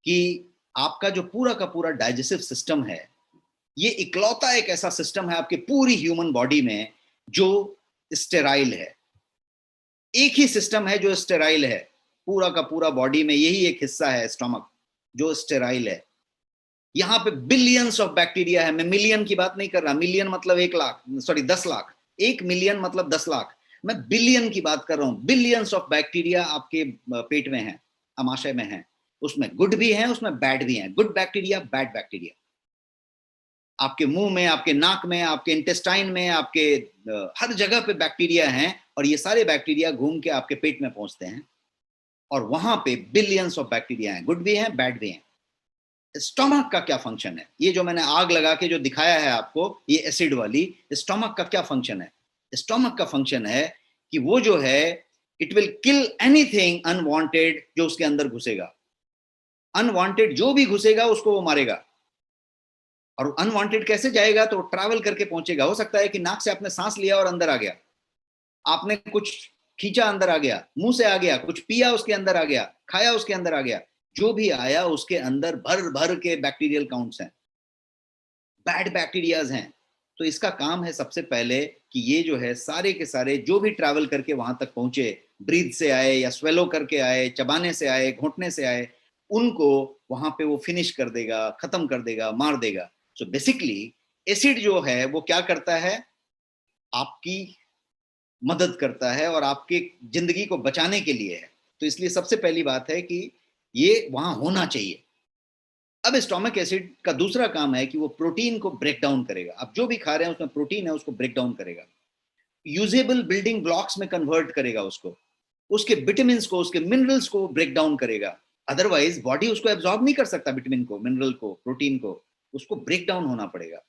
कि आपका जो पूरा का पूरा डाइजेस्टिव सिस्टम है, ये इकलौता एक ऐसा सिस्टम है आपके पूरी ह्यूमन बॉडी में जो स्टेराइल है। एक ही सिस्टम है जो स्टेराइल है, पूरा का पूरा बॉडी में यही एक हिस्सा है स्टोमक जो स्टेराइल है। यहां पे बिलियंस ऑफ बैक्टीरिया है, मैं मिलियन की बात नहीं कर रहा, मिलियन मतलब 1 लाख, सॉरी 10 लाख, 1 मिलियन मतलब 10 लाख, मैं बिलियन की बात कर रहा हूं। बिलियंस ऑफ बैक्टीरिया आपके पेट में है, आमाशय में है, उसमें गुड भी है, उसमें बैड भी है, गुड बैक्टीरिया, बैड बैक्टीरिया। आपके मुंह में, आपके नाक में, आपके इंटेस्टाइन में, आपके हर जगह पे बैक्टीरिया हैं, और ये सारे बैक्टीरिया घूम के आपके पेट में पहुंचते हैं, और वहां पे बिलियंस ऑफ बैक्टीरिया हैं, गुड भी हैं, बैड भी हैं। स्टोमक का क्या फंक्शन है? ये जो मैंने आग लगा के जो दिखाया है आपको, ये एसिड वाली, स्टोमक का क्या फंक्शन है? स्टोमक का फंक्शन है कि वो जो है it will kill anything unwanted जो उसके अंदर घुसेगा। अनवांटेड जो भी घुसेगा उसको वो मारेगा। और अनवांटेड कैसे जाएगा? तो ट्रैवल करके पहुंचेगा। हो सकता है कि नाक से आपने सांस लिया और अंदर आ गया, आपने कुछ खींचा अंदर आ गया, मुंह से आ गया, कुछ पिया उसके अंदर आ गया, खाया उसके अंदर आ गया, जो भी आया उसके अंदर भर भर के बैक्टीरियल काउंट्स हैं, बैड बैक्टीरियाज हैं। तो इसका काम है सबसे पहले कि ये जो है सारे के सारे जो भी ट्रैवल करके वहां तक पहुंचे, ब्रीथ से आए या स्वेलो करके आए, चबाने से आए, घोटने से आए, उनको वहां पे वो फिनिश कर देगा, खत्म कर देगा, मार देगा। सो बेसिकली एसिड जो है वो क्या करता है, आपकी मदद करता है और आपके जिंदगी को बचाने के लिए है। तो इसलिए सबसे पहली बात है कि ये वहां होना चाहिए। अब स्टोमक एसिड का दूसरा काम है कि वो प्रोटीन को ब्रेक डाउन करेगा। आप जो भी खा रहे हैं उसमें प्रोटीन है, उसको ब्रेक डाउन करेगा, यूजेबल बिल्डिंग ब्लॉक्स में कन्वर्ट करेगा उसको, उसके विटामिन को, उसके मिनरल्स को ब्रेक डाउन करेगा। अदरवाइज बॉडी उसको एब्जॉर्ब नहीं कर सकता, विटामिन को, मिनरल को, प्रोटीन को, उसको ब्रेक डाउन होना पड़ेगा।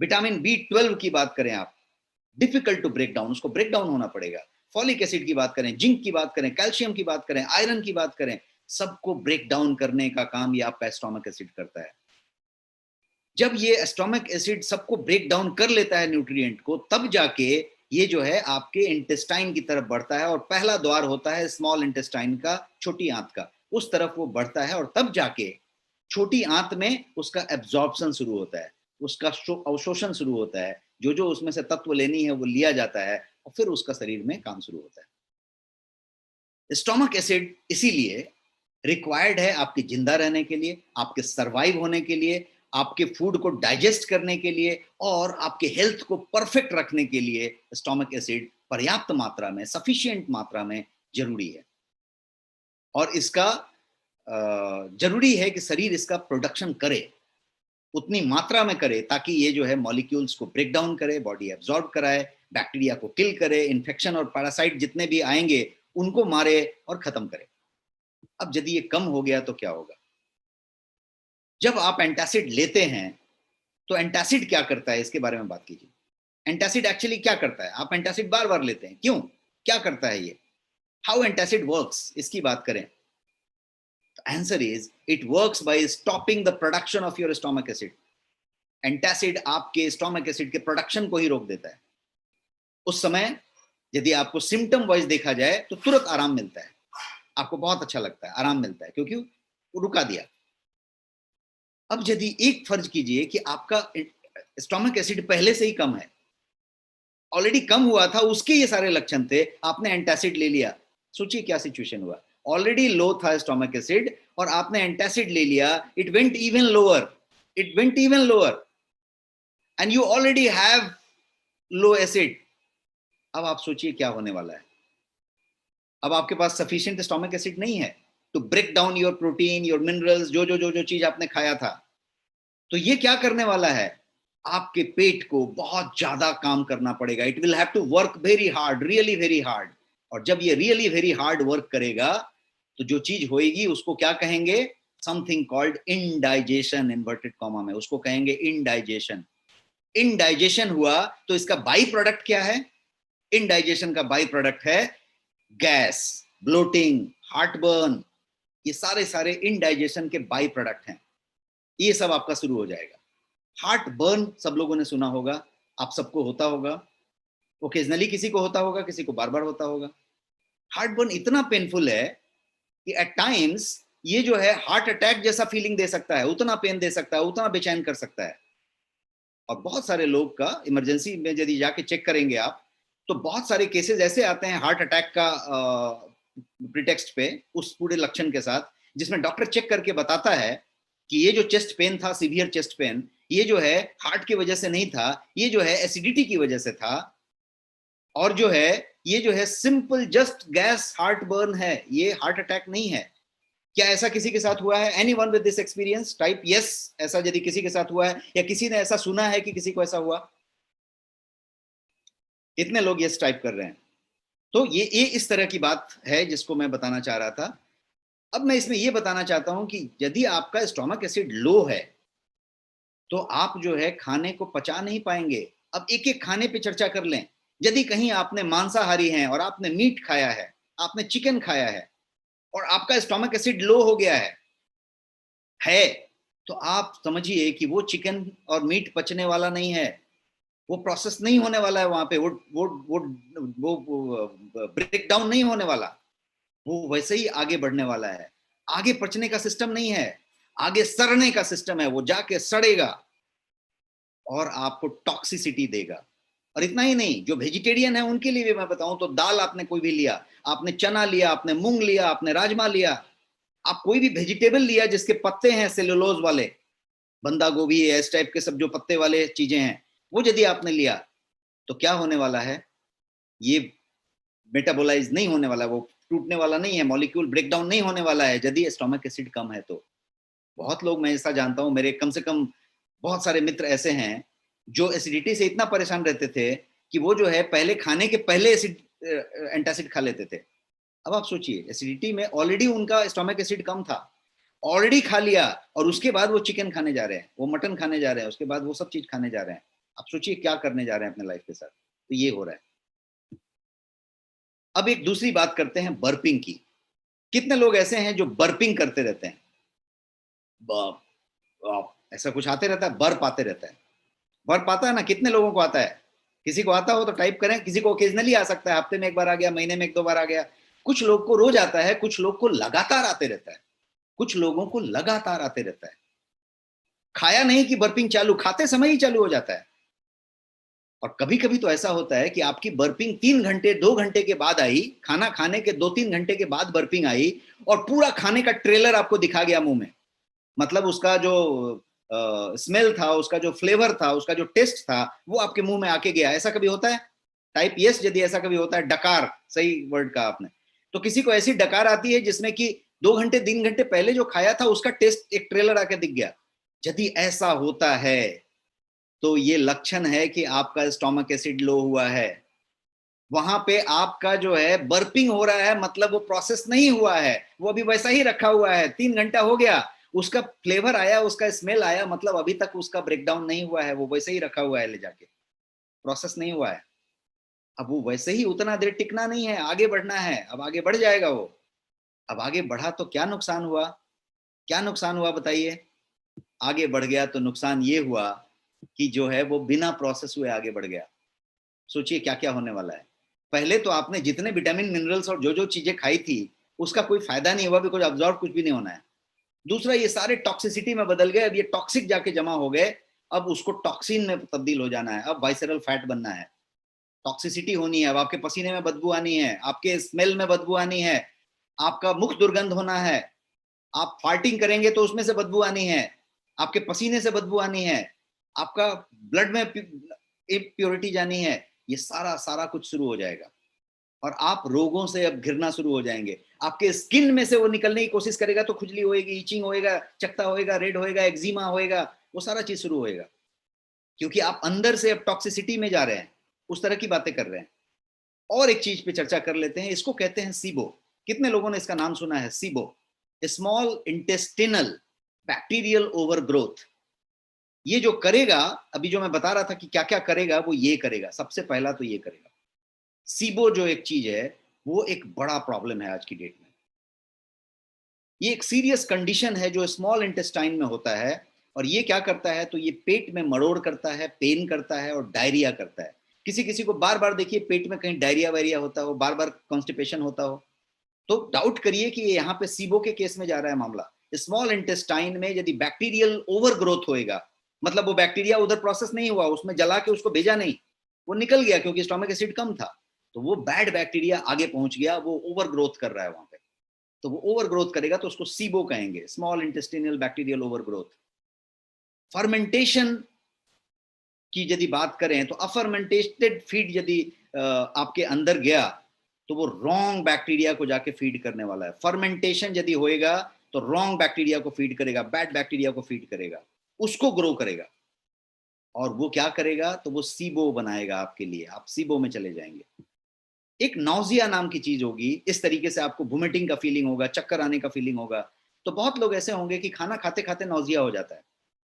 विटामिन B12 की बात करें आप, डिफिकल्ट टू ब्रेक डाउन, उसको ब्रेक डाउन होना पड़ेगा। फॉलिक एसिड की बात करें, जिंक की बात करें, कैल्शियम की बात करें, आयरन की बात करें, सबको ब्रेक डाउन करने का काम ये आपका स्टोमक एसिड करता है। जब ये स्टोमक एसिड सबको ब्रेक डाउन कर लेता है न्यूट्रिएंट को, तब जाके ये जो है आपके इंटेस्टाइन की तरफ बढ़ता है और पहला द्वार होता है स्मॉल इंटेस्टाइन का, छोटी आंत का, उस तरफ वो बढ़ता है और तब जाके छोटी आंत में उसका एब्जॉर्प्शन शुरू होता है, उसका अवशोषण शुरू होता है, जो जो उसमें से तत्व लेनी है वो लिया जाता है और फिर उसका शरीर में काम शुरू होता है। स्टोमक एसिड इसीलिए रिक्वायर्ड है आपके जिंदा रहने के लिए, आपके सरवाइव होने के लिए, आपके फूड को डाइजेस्ट करने के लिए और आपके हेल्थ को परफेक्ट रखने के लिए स्टोमक एसिड पर्याप्त मात्रा में, सफिशिएंट मात्रा में जरूरी है। और इसका जरूरी है कि शरीर इसका प्रोडक्शन करे, उतनी मात्रा में करे, ताकि ये जो है मॉलिक्यूल्स को ब्रेक डाउन करे, बॉडी एब्जॉर्ब कराए, बैक्टीरिया को किल करे, इन्फेक्शन और पैरासाइट जितने भी आएंगे उनको मारे और खत्म करे। अब यदि ये कम हो गया तो क्या होगा? जब आप एंटासिड लेते हैं तो एंटासिड क्या करता है, इसके बारे में बात कीजिए। एंटासिड एक्चुअली क्या करता है? आप एंटासिड बार बार लेते हैं, क्यों, क्या करता है ये? हाउ एंटासिड वर्क्स, इसकी बात करें। Answer is it works by stopping the production of your stomach acid. Antacid आपके स्टोमक एसिड के प्रोडक्शन को ही रोक देता है। उस समय यदि आपको सिम्टम वाइज देखा जाए तो तुरंत आराम मिलता है, आपको बहुत अच्छा लगता है, आराम मिलता है, क्योंकि वो रुका दिया। अब यदि एक फर्ज कीजिए कि आपका स्टोमक एसिड पहले से ही कम है, ऑलरेडी कम हुआ था, उसके ये सारे लक्षण थे, आपने एंटासिड ले लिया, सोचिए क्या सिचुएशन हुआ। ऑलरेडी लो था स्टोमक एसिड और आपने एंटासिड ले लिया, it went even lower, it went even lower and you already have low acid. अब आप सोचिए क्या होने वाला है। अब आपके पास सफिशिएंट स्टोमक एसिड नहीं है to break down your protein, your minerals, जो जो जो जो चीज आपने खाया था। तो ये क्या करने वाला है, आपके पेट को बहुत ज्यादा काम करना पड़ेगा। It will have to work very hard, really very hard. और जब ये रियली वेरी हार्ड वर्क करेगा तो जो चीज होएगी उसको क्या कहेंगे? Something called indigestion, inverted comma में उसको कहेंगे इनडाइजेशन। इनडाइजेशन हुआ तो इसका बाई प्रोडक्ट क्या है? इनडाइजेशन का बाई प्रोडक्ट है गैस, ब्लोटिंग, हार्टबर्न। ये सारे सारे इनडाइजेशन के बाई प्रोडक्ट हैं। ये सब आपका शुरू हो जाएगा। हार्ट बर्न सब लोगों ने सुना होगा, आप सबको होता होगा, ओकेजनली किसी को होता होगा, किसी को बार बार होता होगा। हार्ट बर्न इतना पेनफुल है कि एट टाइम्स ये जो है हार्ट अटैक जैसा फीलिंग दे सकता है, उतना पेन दे सकता है, उतना बेचैन कर सकता है। और बहुत सारे लोग का इमरजेंसी में यदि जाके चेक करेंगे आप, तो बहुत सारे केसेस ऐसे आते हैं हार्ट अटैक का प्रिटेक्स्ट पे, उस पूरे लक्षण के साथ, जिसमें डॉक्टर चेक करके बताता है कि ये जो चेस्ट पेन था, सीवियर चेस्ट पेन, ये जो है हार्ट की वजह से नहीं था, ये जो है एसिडिटी की वजह से था, और जो है ये जो है simple just guess heart burn है, ये हार्ट अटैक नहीं है। क्या ऐसा किसी के साथ हुआ है? Anyone with this experience? Type yes. ऐसा यदि किसी के साथ हुआ है या किसी ने ऐसा सुना है कि किसी को ऐसा हुआ? इतने लोग यस टाइप कर रहे हैं। तो ये इस तरह की बात है जिसको मैं बताना चाह रहा था। अब मैं इसमें यह बताना चाहता हूं कि यदि आपका स्टोमक एसिड लो है तो आप जो है खाने को पचा नहीं पाएंगे। अब एक एक खाने पे चर्चा कर लें। यदि कहीं आपने मांसाहारी हैं और आपने मीट खाया है, आपने चिकन खाया है और आपका स्टोमक एसिड लो हो गया है तो आप समझिए कि वो चिकन और मीट पचने वाला नहीं है। वो प्रोसेस नहीं होने वाला है वहां पे, वो ब्रेक डाउन नहीं होने वाला, वो वैसे ही आगे बढ़ने वाला है। आगे पचने का सिस्टम नहीं है, आगे सड़ने का सिस्टम है। वो जाके सड़ेगा और आपको टॉक्सिसिटी देगा। और इतना ही नहीं, जो वेजिटेरियन है उनके लिए भी मैं बताऊं तो दाल आपने कोई भी लिया, आपने चना लिया, आपने मूंग लिया, आपने राजमा लिया, आप कोई भी वेजिटेबल लिया जिसके पत्ते हैं सेलुलोज वाले, बंदा गोभी इस टाइप के सब जो पत्ते वाले चीजें हैं, वो यदि आपने लिया तो क्या होने वाला है, ये मेटाबोलाइज नहीं होने वाला, वो टूटने वाला नहीं है, मॉलिक्यूल ब्रेकडाउन नहीं होने वाला है यदि स्टोमक एसिड कम है तो। बहुत लोग, मैं ऐसा जानता हूं, मेरे कम से कम बहुत सारे मित्र ऐसे हैं जो एसिडिटी से इतना परेशान रहते थे कि वो जो है पहले खाने के पहले एसिड एंटासिड खा लेते थे। अब आप सोचिए, एसिडिटी में ऑलरेडी उनका स्टोमक एसिड कम था, ऑलरेडी खा लिया, और उसके बाद वो चिकन खाने जा रहे हैं, वो मटन खाने जा रहे हैं, उसके बाद वो सब चीज खाने जा रहे हैं। आप सोचिए क्या करने जा रहे हैं अपने लाइफ के साथ। तो ये हो रहा है। अब एक दूसरी बात करते हैं बर्पिंग की। कितने लोग ऐसे हैं जो बर्पिंग करते रहते हैं? ऐसा कुछ आते रहता है, बर्प आते रहता है। बर्प आता है ना, कितने लोगों को आता है? किसी को आता हो तो टाइप करें। किसी को ओकेजनली आ सकता है, हफ्ते में एक बार आ गया, महीने में एक दो बार आ गया। कुछ लोग को रोज आता है, कुछ लोग को लगातार आते रहता है, कुछ लोगों को लगातार आते रहता है। खाया नहीं कि बर्पिंग चालू, खाते समय ही चालू हो जाता है। और कभी कभी तो ऐसा होता है कि आपकी बर्पिंग 3 घंटे 2 घंटे के बाद आई, खाना खाने के 2-3 घंटे के बाद बर्पिंग आई, और पूरा खाने का ट्रेलर आपको दिखा गया मुंह में। मतलब उसका जो स्मेल था, उसका जो फ्लेवर था, उसका जो टेस्ट था, वो आपके मुंह में आके गया। ऐसा कभी होता है? टाइप यस यदि ऐसा कभी होता है। डकार, सही वर्ड कहा आपने। तो किसी को ऐसी डकार आती है जिसमें कि 2 घंटे 3 घंटे पहले जो खाया था उसका टेस्ट एक ट्रेलर आके दिख गया। यदि ऐसा होता है तो ये लक्षण है कि आपका स्टोमक एसिड लो हुआ है। वहां पे आपका जो है बर्पिंग हो रहा है, मतलब वो प्रोसेस नहीं हुआ है, वो अभी वैसा ही रखा हुआ है। 3 घंटा हो गया, उसका फ्लेवर आया, उसका स्मेल आया, मतलब अभी तक उसका ब्रेकडाउन नहीं हुआ है, वो वैसे ही रखा हुआ है ले जाके, प्रोसेस नहीं हुआ है। अब वो वैसे ही उतना देर टिकना नहीं है, आगे बढ़ना है। अब आगे बढ़ जाएगा वो। अब आगे बढ़ा तो क्या नुकसान हुआ? क्या नुकसान हुआ बताइए? आगे बढ़ गया तो नुकसान ये हुआ कि जो है वो बिना प्रोसेस हुए आगे बढ़ गया। सोचिए क्या क्या होने वाला है। पहले तो आपने जितने विटामिन मिनरल्स और जो जो चीजें खाई थी उसका कोई फायदा नहीं हुआ, भी कुछ अब्जॉर्व कुछ भी नहीं होना है। दूसरा, ये सारे टॉक्सिसिटी में बदल गए, अब ये टॉक्सिक जाके जमा हो गए, अब उसको टॉक्सिन में तब्दील हो जाना है, अब वाइसरल फैट बनना है। टॉक्सिसिटी होनी है, अब आपके पसीने में बदबू आनी है, आपके स्मेल में बदबू आनी है, आपका मुख दुर्गंध होना है, आप फार्टिंग करेंगे तो उसमें से बदबू आनी है, आपके पसीने से बदबू आनी है, आपका ब्लड में इम्प्योरिटी जानी है। ये सारा सारा कुछ शुरू हो जाएगा और आप रोगों से अब घिरना शुरू हो जाएंगे। आपके स्किन में से वो निकलने की कोशिश करेगा तो खुजली होएगी, इचिंग होएगा, चकता होएगा, रेड होएगा, एक्जिमा होएगा, वो सारा चीज शुरू होएगा, क्योंकि आप अंदर से अब टॉक्सिसिटी में जा रहे हैं, उस तरह की बातें कर रहे हैं। और एक चीज पे चर्चा कर लेते हैं, इसको कहते हैं सीबो। कितने लोगों ने इसका नाम सुना है? SIBO, small intestinal bacterial overgrowth. ये जो करेगा, अभी जो मैं बता रहा था कि क्या क्या करेगा, वो ये करेगा। सबसे पहला तो ये करेगा, सीबो जो एक चीज है, वो एक बड़ा प्रॉब्लम है आज की डेट में। ये एक सीरियस कंडीशन है जो स्मॉल इंटेस्टाइन में होता है। और ये क्या करता है, तो ये पेट में मरोड़ करता है, पेन करता है और डायरिया करता है। किसी किसी को बार बार देखिए पेट में कहीं डायरिया वायरिया होता हो, बार बार कॉन्स्टिपेशन होता हो, तो डाउट करिए कि ये यहाँ पे सीबो के केस में जा रहा है मामला। स्मॉल इंटेस्टाइन में यदि बैक्टीरियल ओवर ग्रोथ होएगा, मतलब वो बैक्टीरिया उधर प्रोसेस नहीं हुआ, उसमें जला के उसको भेजा नहीं, वो निकल गया क्योंकि स्टोमक एसिड कम था, तो वो बैड बैक्टीरिया आगे पहुंच गया, वो ओवर ग्रोथ कर रहा है वहां पे। तो वो ओवर ग्रोथ करेगा तो उसको सीबो कहेंगे, small intestinal bacterial over growth. Fermentation की यदि बात करें तो अफर्मेंटेटेड फीड यदि आपके अंदर गया तो वो रॉन्ग बैक्टीरिया को जाके फीड करने वाला है। फर्मेंटेशन यदि होएगा तो रॉन्ग बैक्टीरिया को फीड करेगा, बैड बैक्टीरिया को फीड करेगा, उसको ग्रो करेगा। और वो क्या करेगा, तो वो सीबो बनाएगा आपके लिए, आप सीबो में चले जाएंगे। एक नौजिया नाम की चीज होगी, इस तरीके से आपको वोमिटिंग का फीलिंग होगा, चक्कर आने का फीलिंग होगा। तो बहुत लोग ऐसे होंगे कि खाना खाते खाते नौजिया हो जाता है,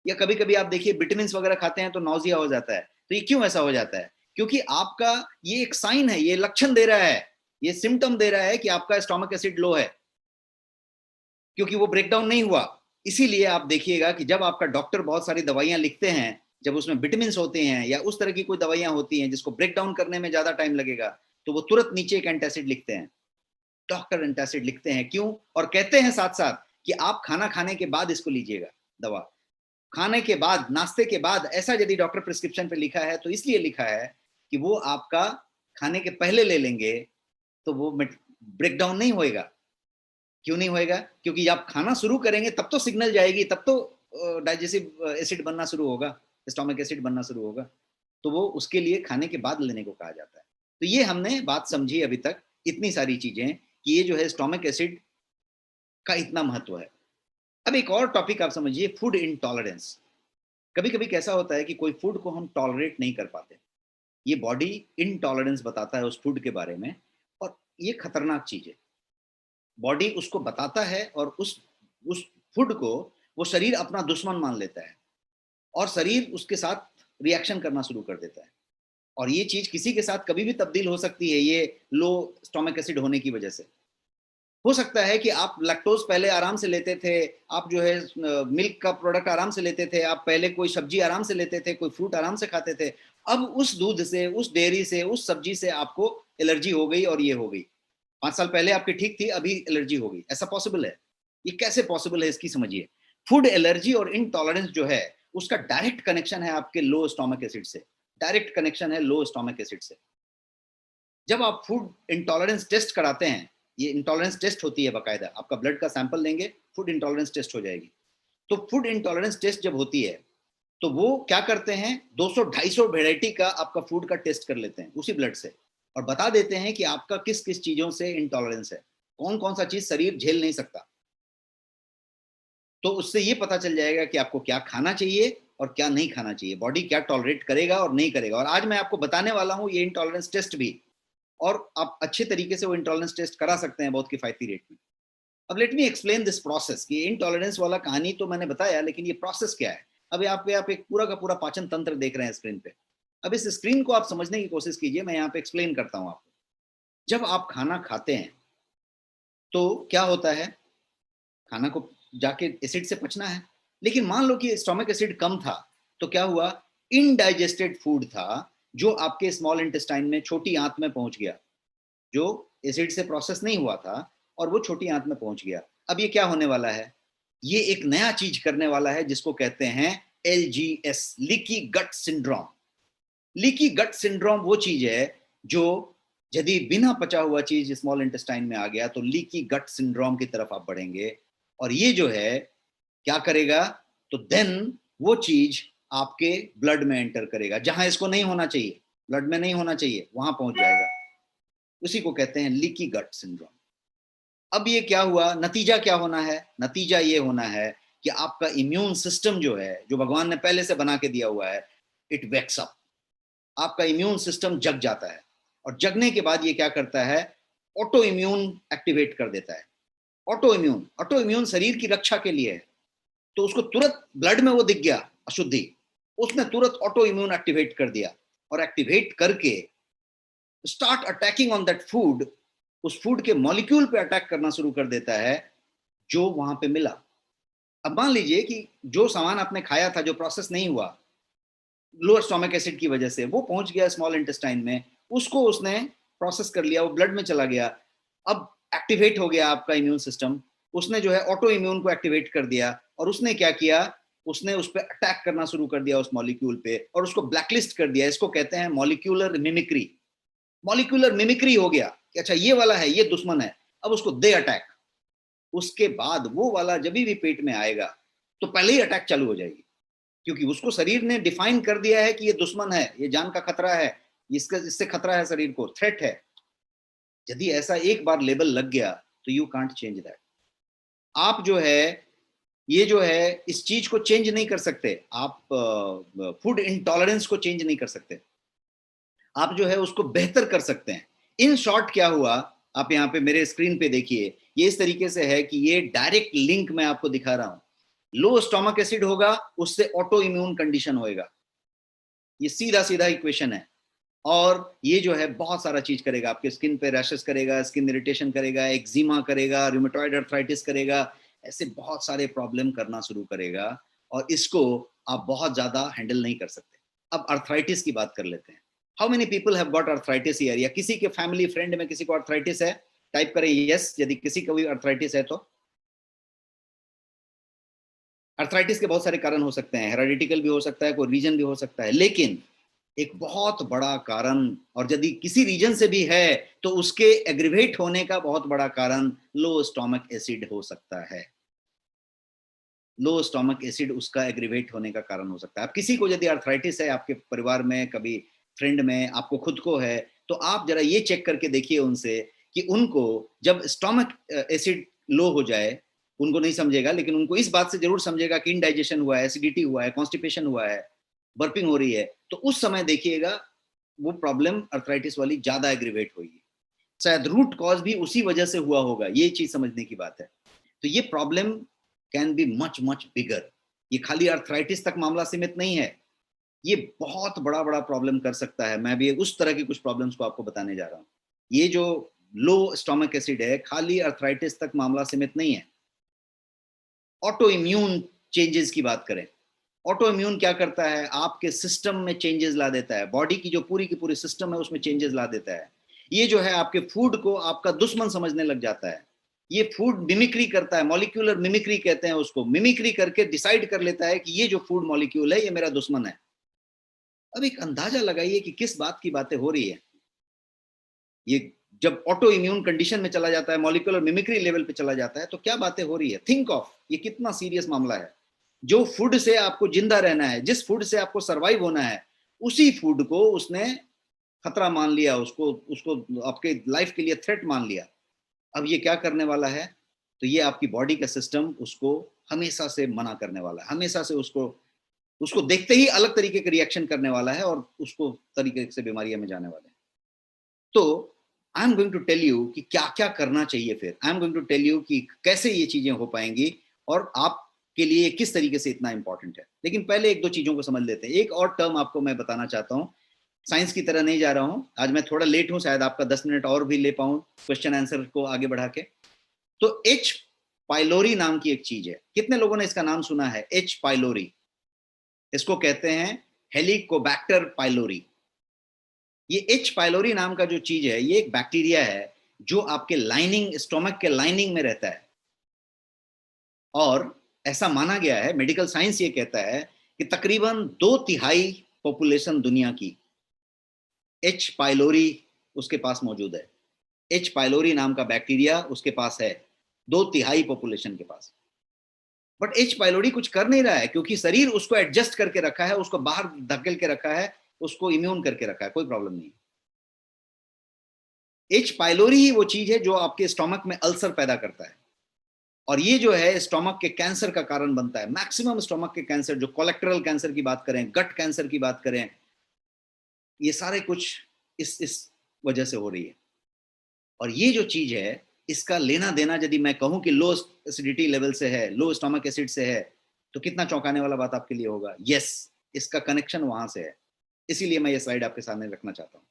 या कभी कभी आप देखिए विटामिन वगैरह खाते हैं तो नौजिया हो जाता है। तो ये क्यों ऐसा हो जाता है? क्योंकि आपका ये एक साइन है, ये लक्षण दे रहा है, ये सिम्टम दे रहा है कि आपका स्टोमक एसिड लो है, क्योंकि वो ब्रेकडाउन नहीं हुआ। इसीलिए आप देखिएगा कि जब आपका डॉक्टर बहुत सारी दवाइयां लिखते हैं जब उसमें विटामिन होते हैं या उस तरह की कोई दवाइयां होती हैं जिसको ब्रेक डाउन करने में ज्यादा टाइम लगेगा, तो वो तुरंत नीचे एक एंटासिड लिखते हैं, डॉक्टर एंटासिड लिखते हैं। क्यों? और कहते हैं साथ साथ कि आप खाना खाने के बाद इसको लीजिएगा, दवा खाने के बाद, नाश्ते के बाद। ऐसा यदि डॉक्टर प्रिस्क्रिप्शन पे लिखा है तो इसलिए लिखा है कि वो आपका खाने के पहले ले लेंगे तो वो ब्रेक डाउन नहीं होएगा। क्यों नहीं होएगा? क्योंकि आप खाना शुरू करेंगे तब तो सिग्नल जाएगी, तब तो डाइजेस्टिव एसिड बनना शुरू होगा, स्टोमिक एसिड बनना शुरू होगा। तो वो उसके लिए खाने के बाद लेने को कहा जाता है। तो ये हमने बात समझी अभी तक, इतनी सारी चीजें, कि ये जो है स्टोमिक एसिड का इतना महत्व है। अब एक और टॉपिक आप समझिए, फूड इंटॉलरेंस। कभी कभी कैसा होता है कि कोई फूड को हम टॉलरेट नहीं कर पाते, ये बॉडी इनटॉलरेंस बताता है उस फूड के बारे में, और ये खतरनाक चीज है। बॉडी उसको बताता है और उस फूड को वो शरीर अपना दुश्मन मान लेता है और शरीर उसके साथ रिएक्शन करना शुरू कर देता है। और ये चीज किसी के साथ कभी भी तब्दील हो सकती है, ये लो स्टोमिक एसिड होने की वजह से। हो सकता है कि आप लैक्टोज पहले आराम से लेते थे, आप जो है मिल्क का प्रोडक्ट आराम से लेते थे, आप पहले कोई सब्जी आराम से लेते थे, कोई फ्रूट आराम से खाते थे। अब उस दूध से, उस डेयरी से, उस सब्जी से आपको एलर्जी हो गई और ये हो गई। 5 साल पहले आपकी ठीक थी, अभी एलर्जी हो गई। ऐसा पॉसिबल है? ये कैसे पॉसिबल है, इसकी समझिए। फूड एलर्जी और इंटॉलरेंस जो है उसका डायरेक्ट कनेक्शन है आपके लो स्टोमिक एसिड से, डायरेक्ट कनेक्शन है लो स्टोमिक एसिड से। जब आप फूड इंटॉलरेंस टेस्ट कराते हैं, ये इंटॉलरेंस टेस्ट होती है बाकायदा, आपका ब्लड का सैंपल लेंगे, फूड इंटॉलरेंस टेस्ट हो जाएगी। तो फूड इंटॉलरेंस टेस्ट जब होती है तो वो क्या करते हैं, 200-250 वेराइटी का आपका फूड का टेस्ट कर लेते हैं उसी ब्लड से, और बता देते हैं कि आपका किस किस चीजों से इंटॉलरेंस है, कौन कौन सा चीज शरीर झेल नहीं सकता। तो उससे ये पता चल जाएगा कि आपको क्या खाना चाहिए और क्या नहीं खाना चाहिए, बॉडी क्या टॉलरेट करेगा और नहीं करेगा। और आज मैं आपको बताने वाला हूं ये इंटॉलरेंस टेस्ट भी, और आप अच्छे तरीके से वो इंटॉलरेंस टेस्ट करा सकते हैं बहुत किफायती रेट में। अब let me explain this process, कि इनटॉलरेंस वाला कहानी तो मैंने बताया, लेकिन ये प्रोसेस क्या है। अब आप एक पूरा का पूरा पाचन तंत्र देख रहे हैं स्क्रीन पे। अब इस स्क्रीन को आप समझने की कोशिश कीजिए, मैं यहाँ पे एक्सप्लेन करता हूँ आपको। जब आप खाना खाते हैं तो क्या होता है, खाना को जाके एसिड से पचना है, लेकिन मान लो कि स्टोमिक एसिड कम था, तो क्या हुआ, इनडाइजेस्टेड फूड था जो आपके स्मॉल इंटेस्टाइन में, छोटी आंत में पहुंच गया, जो एसिड से प्रोसेस नहीं हुआ था, और वो छोटी आंत में पहुंच गया। अब ये क्या होने वाला है, ये एक नया चीज करने वाला है जिसको कहते हैं LGS, leaky gut syndrome. Leaky gut syndrome वो चीज है जो, यदि बिना पचा हुआ चीज स्मॉल इंटेस्टाइन में आ गया तो लीकी गट सिंड्रोम की तरफ आप बढ़ेंगे। और ये जो है क्या करेगा, तो देन वो चीज आपके ब्लड में एंटर करेगा, जहां इसको नहीं होना चाहिए, ब्लड में नहीं होना चाहिए, वहां पहुंच जाएगा। उसी को कहते हैं लीकी गट सिंड्रोम। अब ये क्या हुआ, नतीजा क्या होना है, नतीजा ये होना है कि आपका इम्यून सिस्टम जो है, जो भगवान ने पहले से बना के दिया हुआ है, इट वेक्स अप। आपका इम्यून सिस्टम जग जाता है, और जगने के बाद ये क्या करता है, ऑटो इम्यून एक्टिवेट कर देता है। ऑटो इम्यून शरीर की रक्षा के लिए है। तो उसको तुरंत ब्लड में वो दिख गया अशुद्धि, उसने तुरंत ऑटो इम्यून एक्टिवेट कर दिया, और एक्टिवेट करके start attacking on that food, उस फूड के मॉलिक्यूल पे अटैक करना शुरू कर देता है जो वहां पे मिला। अब मान लीजिए कि जो सामान आपने खाया था, जो प्रोसेस नहीं हुआ लोअर स्टोमिक एसिड की वजह से, वो पहुंच गया स्मॉल इंटेस्टाइन में, उसको उसने प्रोसेस कर लिया, वो ब्लड में चला गया। अब एक्टिवेट हो गया आपका इम्यून सिस्टम, उसने जो है ऑटो इम्यून को एक्टिवेट कर दिया, और उसने क्या किया, उसने उस पर अटैक करना शुरू कर दिया उस मॉलिक्यूल पे, और उसको ब्लैकलिस्ट कर दिया। इसको कहते हैं मॉलिक्यूलर मिमिक्री। मॉलिक्यूलर मिमिक्री हो गया कि अच्छा ये वाला है, ये दुश्मन है, अब उसको दे अटैक। उसके बाद वो वाला जब भी पेट में आएगा तो पहले ही अटैक चालू हो जाएगी, क्योंकि उसको शरीर ने डिफाइन कर दिया है कि ये दुश्मन है, ये जान का खतरा है, इससे खतरा है, शरीर को थ्रेट है। यदि ऐसा एक बार लेबल लग गया तो यू कांट चेंज दैट। आप जो है, ये जो है, इस चीज को चेंज नहीं कर सकते आप, फूड इंटॉलरेंस को चेंज नहीं कर सकते आप, जो है उसको बेहतर कर सकते हैं। इन शॉर्ट क्या हुआ, आप यहाँ पे मेरे स्क्रीन पे देखिए, ये इस तरीके से है कि ये डायरेक्ट लिंक मैं आपको दिखा रहा हूं। लो स्टोमिक एसिड होगा, उससे ऑटो इम्यून कंडीशन होएगा, ये सीधा सीधा इक्वेशन है। और ये जो है बहुत सारा चीज करेगा, आपके स्किन पे रैशेस करेगा, स्किन इरिटेशन करेगा, एक्जिमा करेगा, रूमेटॉइड अर्थराइटिस करेगा, ऐसे बहुत सारे प्रॉब्लम करना शुरू करेगा। और इसको आप बहुत ज्यादा हैंडल नहीं कर सकते। अब अर्थराइटिस की बात कर लेते हैं। How many people have got arthritis here? या किसी के फैमिली फ्रेंड में किसी को अर्थराइटिस है? टाइप करें यस यदि किसी को भी अर्थराइटिस है तो। अर्थराइटिस के बहुत सारे कारण हो सकते हैं, हेरेडिटिकल भी हो सकता है, कोई रीजन भी हो सकता है, लेकिन एक बहुत बड़ा कारण, और यदि किसी रीजन से भी है तो उसके एग्रीवेट होने का बहुत बड़ा कारण लो स्टोमक एसिड हो सकता है। लो स्टोमक एसिड उसका एग्रीवेट होने का कारण हो सकता है। अब किसी को यदि अर्थराइटिस है, आपके परिवार में, कभी फ्रेंड में, आपको खुद को है, तो आप जरा ये चेक करके देखिए उनसे कि उनको जब स्टोमक एसिड लो हो जाए, उनको नहीं समझेगा, लेकिन उनको इस बात से जरूर समझेगा कि इनडाइजेशन हुआ है, एसिडिटी हुआ है, कॉन्स्टिपेशन हुआ है, बर्पिंग हो रही है, तो उस समय देखिएगा वो प्रॉब्लम अर्थराइटिस वाली ज्यादा एग्रीवेट होगी। शायद रूट कॉज भी उसी वजह से हुआ होगा, ये चीज समझने की बात है। तो ये problem can be much much bigger. ये खाली अर्थराइटिस तक मामला सीमित नहीं है, ये बहुत बड़ा बड़ा प्रॉब्लम कर सकता है। मैं भी उस तरह की कुछ प्रॉब्लम्स को आपको बताने जा रहा हूँ। ये जो लो स्टोमक एसिड है, खाली अर्थराइटिस तक मामला सीमित नहीं है। ऑटो इम्यून चेंजेस की बात करें, ऑटो इम्यून क्या करता है? आपके सिस्टम में चेंजेस ला देता है, बॉडी की जो पूरी की पूरी सिस्टम है उसमें चेंजेस ला देता है। ये जो है आपके फूड को आपका दुश्मन समझने लग जाता है। ये फूड मिमिक्री करता है, मॉलिक्यूलर मिमिक्री कहते हैं उसको। मिमिक्री करके डिसाइड कर लेता है कि ये जो फूड मॉलिक्यूल है ये मेरा दुश्मन है। अब एक अंदाजा लगाइए कि किस बात की बातें हो रही है। ये जब ऑटो इम्यून कंडीशन में चला जाता है, मॉलिक्यूलर मिमिक्री लेवल पे चला जाता है, तो क्या बातें हो रही है। थिंक ऑफ, ये कितना सीरियस मामला है। जो फूड से आपको जिंदा रहना है, जिस फूड से आपको सरवाइव होना है, उसी फूड को उसने खतरा मान लिया, उसको उसको आपके लाइफ के लिए थ्रेट मान लिया। अब ये क्या करने वाला है? तो ये आपकी बॉडी का सिस्टम उसको हमेशा से मना करने वाला है, हमेशा से उसको उसको देखते ही अलग तरीके के रिएक्शन करने वाला है, और उसको तरीके से बीमारियां में जाने वाले हैं। तो I am going to tell you कि क्या क्या करना चाहिए। फिर I am going to tell you कि कैसे ये चीजें हो पाएंगी और आपके लिए किस तरीके से इतना इंपॉर्टेंट है। लेकिन पहले एक दो चीजों को समझ लेते हैं। एक और टर्म आपको मैं बताना चाहता हूँ, साइंस की तरह नहीं जा रहा हूँ आज, मैं थोड़ा लेट हूँ, शायद आपका 10 मिनट और भी ले पाऊँ क्वेश्चन आंसर को आगे बढ़ा के। तो एच पाइलोरी नाम की एक चीज है, कितने लोगों ने इसका नाम सुना है? एच पाइलोरी, इसको कहते हैं हेलिकोबैक्टर पाइलोरी। ये एच पाइलोरी नाम का जो चीज है, ये एक बैक्टीरिया है जो आपके लाइनिंग, स्टोमक के लाइनिंग में रहता है। और ऐसा माना गया है, मेडिकल साइंस ये कहता है कि तकरीबन 2/3 पॉपुलेशन दुनिया की एच पाइलोरी उसके पास मौजूद है। एच पाइलोरी नाम का बैक्टीरिया उसके पास है, 2/3 पॉपुलेशन के पास। बट एच पाइलोरी कुछ कर नहीं रहा है, क्योंकि शरीर उसको एडजस्ट करके रखा है, उसको बाहर धकेल के रखा है, उसको इम्यून करके रखा है, कोई प्रॉब्लम नहीं। एच पाइलोरी ही वो चीज है जो आपके स्टोमक में अल्सर पैदा करता है, और ये जो है स्टोमक के कैंसर का कारण बनता है। मैक्सिमम स्टोमक के कैंसर, जो कोलेक्टरल कैंसर की बात करें, गट कैंसर की बात करें, ये सारे कुछ इस वजह से हो रही है। और ये जो चीज है, इसका लेना देना यदि मैं कहूं कि लो एसिडिटी लेवल से है, लो स्टोमक एसिड से है, तो कितना चौंकाने वाला बात आपके लिए होगा। यस, इसका कनेक्शन वहां से है, इसीलिए मैं ये स्लाइड आपके सामने रखना चाहता हूं।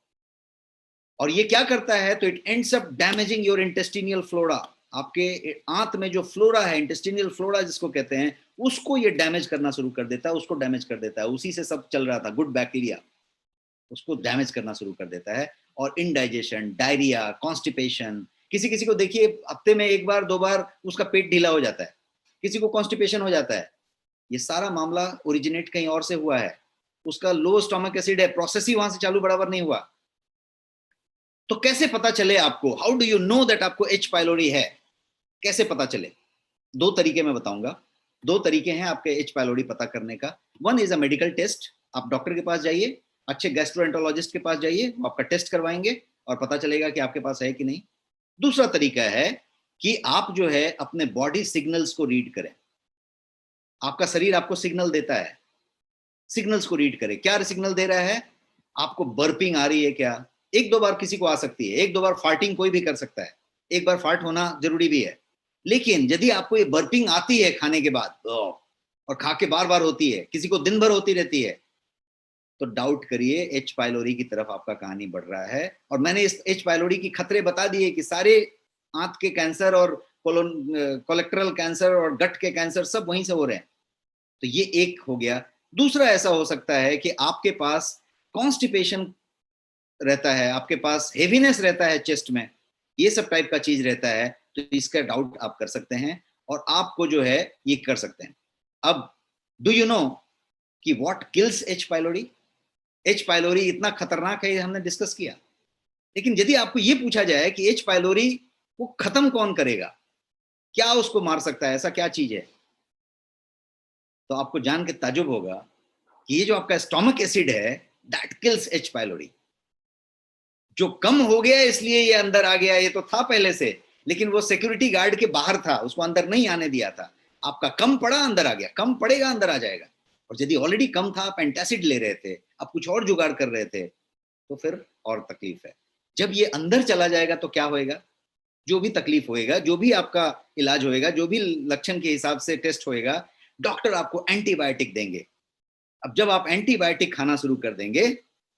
और ये क्या करता है? तो it ends up damaging your intestinal flora. आपके आंत में जो फ्लोरा है, इंटेस्टिनियल फ्लोरा जिसको कहते हैं, उसको ये डैमेज करना शुरू कर देता है, उसको डैमेज कर देता है। उसी से सब चल रहा था, गुड बैक्टीरिया उसको डैमेज करना शुरू कर देता है। और इनडाइजेशन, डायरिया, कॉन्स्टिपेशन, किसी किसी को देखिए हफ्ते में एक बार दो बार उसका पेट ढीला हो जाता है, किसी को कॉन्स्टिपेशन हो जाता है। ये सारा मामला ओरिजिनेट कहीं और से हुआ है, उसका लो स्टोमक एसिड है, प्रोसेस ही वहां से चालू बराबर नहीं हुआ। तो कैसे पता चले आपको? How do you know that आपको एच पाइलोरी है? कैसे पता चले? दो तरीके मैं बताऊंगा। दो तरीके हैं आपके एच पाइलोरी पता करने का। One is a medical test. आप डॉक्टर के पास जाइए, अच्छे गैस्ट्रोएंटरोलॉजिस्ट के पास जाइए, वो आपका टेस्ट करवाएंगे और पता चलेगा कि आपके पास है कि नहीं। दूसरा तरीका है कि आप जो है अपने बॉडी सिग्नल्स को रीड करें। आपका शरीर आपको सिग्नल देता है, सिग्नल्स को रीड करें। क्या सिग्नल दे रहा है? आपको बर्पिंग आ रही है क्या? एक दो बार किसी को आ सकती है, एक दो बार फार्टिंग कोई भी कर सकता है, एक बार फार्ट होना जरूरी भी है। लेकिन यदि आपको ये बर्पिंग आती है खाने के बाद, और खा के बार बार होती है, किसी को दिन भर होती रहती है, तो डाउट करिए, एच पाइलोरी की तरफ आपका कहानी बढ़ रहा है। और मैंने इस एच पाइलोरी की खतरे बता दिए कि सारे आंत के कैंसर और कोलेक्टरल कैंसर और गट के कैंसर सब वहीं से हो रहे हैं। तो ये एक हो गया। दूसरा ऐसा हो सकता है कि आपके पास कॉन्स्टिपेशन रहता है, आपके पास हेवीनेस रहता है चेस्ट में, ये सब टाइप का चीज रहता है, तो इसका डाउट आप कर सकते हैं और आपको जो है ये कर सकते हैं। अब डू यू नो कि what kills H pylori? H pylori इतना खतरनाक है, हमने डिस्कस किया, लेकिन यदि आपको ये पूछा जाए कि एच पाइलोरी को खत्म कौन करेगा, क्या उसको मार सकता है, ऐसा क्या चीज है, तो आपको जान के ताजुब होगा कि ये जो आपका स्टोमक एसिड है, दैट किल्स एच पाइलोरी। जो कम हो गया इसलिए ये अंदर आ गया, ये तो था पहले से, लेकिन वो सिक्योरिटी गार्ड के बाहर था, उसको अंदर नहीं आने दिया था। आपका कम पड़ा, अंदर आ गया, कम पड़ेगा अंदर आ जाएगा। और यदि ऑलरेडी कम था, आप एंटासिड ले रहे थे, आप कुछ और जुगाड़ कर रहे थे, तो फिर और तकलीफ है। जब ये अंदर चला जाएगा तो क्या होएगा? जो भी तकलीफ होएगा, जो भी आपका इलाज होएगा, जो भी लक्षण के हिसाब से टेस्ट होएगा, डॉक्टर आपको एंटीबायोटिक देंगे। अब जब आप एंटीबायोटिक खाना शुरू कर देंगे